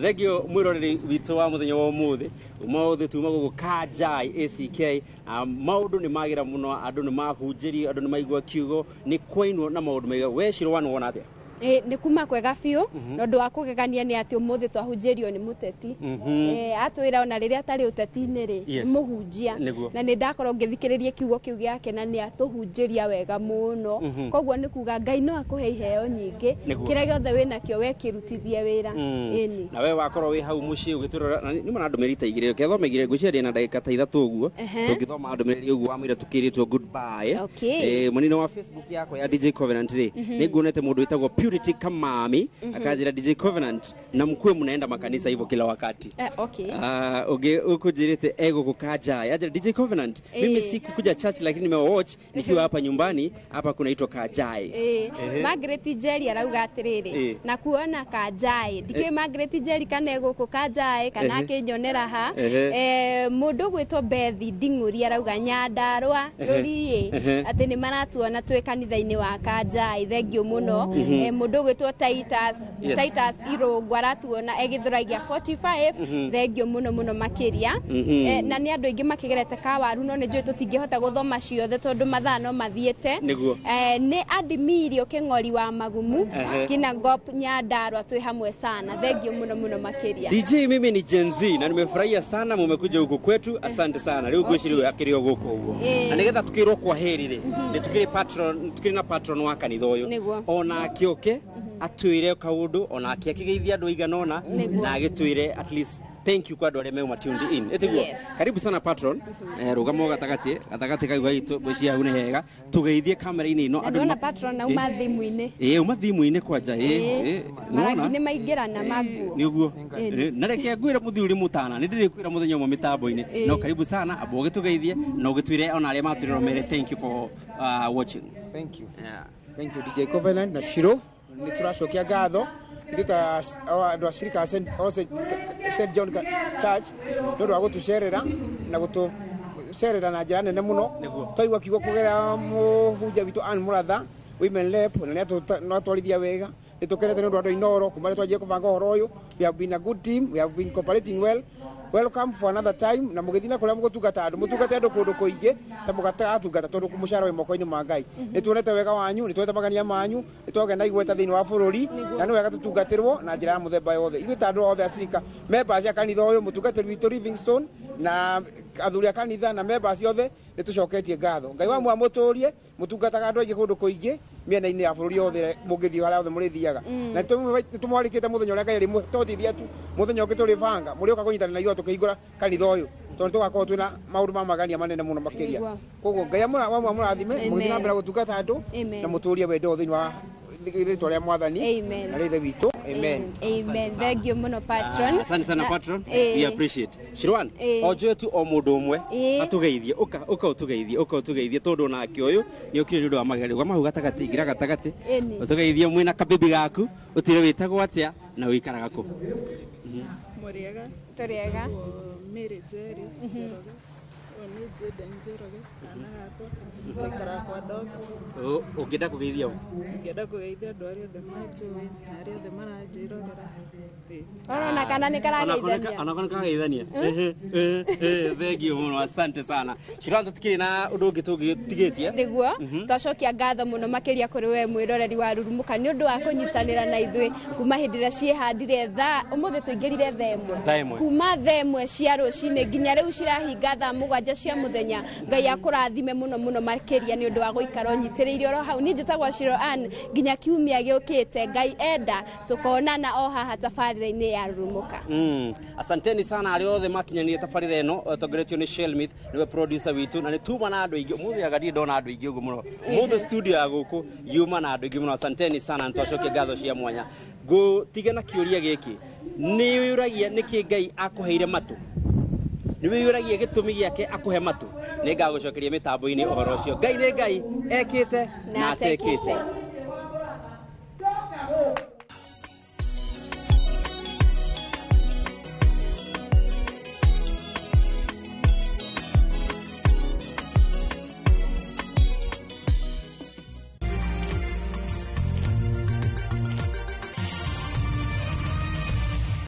thengio mwiroreri witu wa muthenya wa umuthi umuthi tuma gugu Kanjai ACK maundu ni magira muno andu ni mahunjiri andu ni maigua kiugo ni kwainwo na maundu mega we Shirwan wona atia ni kuma kwega biu nondu wa kugegania ni ati umuthi twahunjirio ni muteti atwira ona riria atari uteti-ini ri muhunjia na ni ndakorwo ngithikiriria kiugo kiu giake na ni atuhunjiria wega muno koguo ni kuga Ngai no akuhe iheo nyingi kira giothe wina kio wekirutithie wira ini na we wakorwo wi hau muci ugiturora ni mana ndumirite igire kethomegire ngwiciria na ndagika ta 3 uguo tungithoma ndumiriri uguo amire tukiritwo goodbye munino wa Facebook yako ya DJ Covenant ri ni nguonete mundu witagwo Purity Kamami akajira DJ Covenant na mkue mnaenda makanisa hivyo kila wakati ukujirite ego kukaja yaje DJ Covenant mimi sikukuja church lakini nimewatch nikiwa hapa nyumbani hapa kunaitwa Kanjai Margaret Jerry arauga atiriri na kuona Kanjai dikwe Margaret Jerry kana ego kukanjai kana kinyonera ha mundu gwitwo Bethi Nding'uri arauga Nyandarua ruri ati ni maratuona twe kanitha-ini wa Kanjai thengio muno mundu gwitwo Titus Irungu aratuona egithuragia 45 thengio muno makiria na ni andu ingi makigerete kawaru no ni njui tutingihota guthoma ciothe tondu mathaa no mathiete ni Admirio King'ori wa Magumu kina Ngop Nyandarua twi hamwe sana thengio muno makiria DJ mimi ni Gen Z na nimefurahia sana mumekuja huku kwetu asante sana riu gwicirio akirio guku uguo na nigetha tukirwo kwa heri ri ni tukiri na patron wa kanitha uyu ona kioke atwire kaundu ona akigeithia andu iganona na agitwire at least thank you kwa andu aria meuma tuned in etiguo karibu sana patron rugamo gatagati kaigwa itu bwici hau ni hega tugeithie kamera-ini ino andu na patron na uma thimu-ini uma thimu-ini kwanja nona ni maingira na maguo ni uguo na reke ngwira muthuri mutana ni ndirikwira muthenya umwe mitambo-ini no karibu sana abo gitugeithie no gitwire ona aria matwire mere thank you for watching thank you thank you DJ Covenant na Shiro ni turacokia ngatho ituta andu ashirika St John Church ndu wa gutucerera na gutucerera na njira nene muno twaigua kiugo kugera muhunja witu Ann Muratha women rep na no twarithia wega nitukerete ndu andu inoro kumare twajie kubanga horo uyu we have been a good team we have been cooperating well welcome for another time na mugithina kuria mugutungata andu kundu kuingi ta mugata atungata tondu kumushara wi moko-ini ma Ngai nituonete wega wanyu nituonete magania manyu nitwagenda igweta thiini wa bururi na ni wega tutungatirwo na njira ya muthemba yothe ithu ta andu othe acirika members ya kanitha uyu mutungatiri witu Livingstone na athuri a kanitha na members yothe nitucoketie ngatho Ngai wa mwamuturie mutungataga andu aingi kundu kuingi miena-ini ya bururi yothe mungithio haria othe murithiaga na nitumwarikite muthenya uria Ngai ari mutotithia tu muthenya ungi turi banga muri uka kunyitana na ithuĩ tukihingura kanitha uyu tondu tugakorwo twina maundu ma magania manene muno makiria koguo Ngai wa murathime muthii na mbere gutungata andu na muturie wendo thiini wa ritwa ria mwathani na rithe witu amen thank you muno patron asante sana patron we appreciate Shirwan ojo tu o mundu umwe atugeithie uka utugeithie tondu nake uyu ni ukire ndu wa magari kwa mahu gatagati gira gatagati utugeithie mwina kabibi gaku utire witagwo atia na uikaraga ku Muriega turiega Mary Jerry Njoroge oni Jeda Njoroge kana hapo tukara kwa dog ungenda kugeithia ngenda kugeithia andu aria othe manjui na aria othe maranjirorera ona kana ni karageithania ona karageithania thank you muno asante sana Shirwan tutikiri na undu ungi tugitigetie niguo twacokia ngatho muno makiria kuri we mwiroreri wa Rurumuka ni undu wa kunyitanira na ithui kuma hindira ciehandire umuthi tuingirire themwe kuma themwe cia rucini nginya riu cirahinga thaa 7 7 cia muthenya ngai akurathime muno muno makiria ni undu wa guikara unyitiriire ro hau ni njitagwa Shiro Ann nginya kiumia giukite ngai enda tukonana o haha tabarira-ini ya Rurumuka. Asanteni sana ari othe makinyanirie tabarira ino tongoretio ni Shelmith niwe producer witu na ni tuma na andu ingi muthi agadi ndona andu ingi ugu muno muthi studio ya guku yuma na andu ingi muno. Asanteni sana ntwacokie ngatho cia mwanya go tigana kiuria giki ni wiragia niki ngai akuheire matu ni wiragia gitumi giake akuhe matu ni ngagucokeria mitambo-ini ohoro ucio ngai ni ngai ekite na atekite.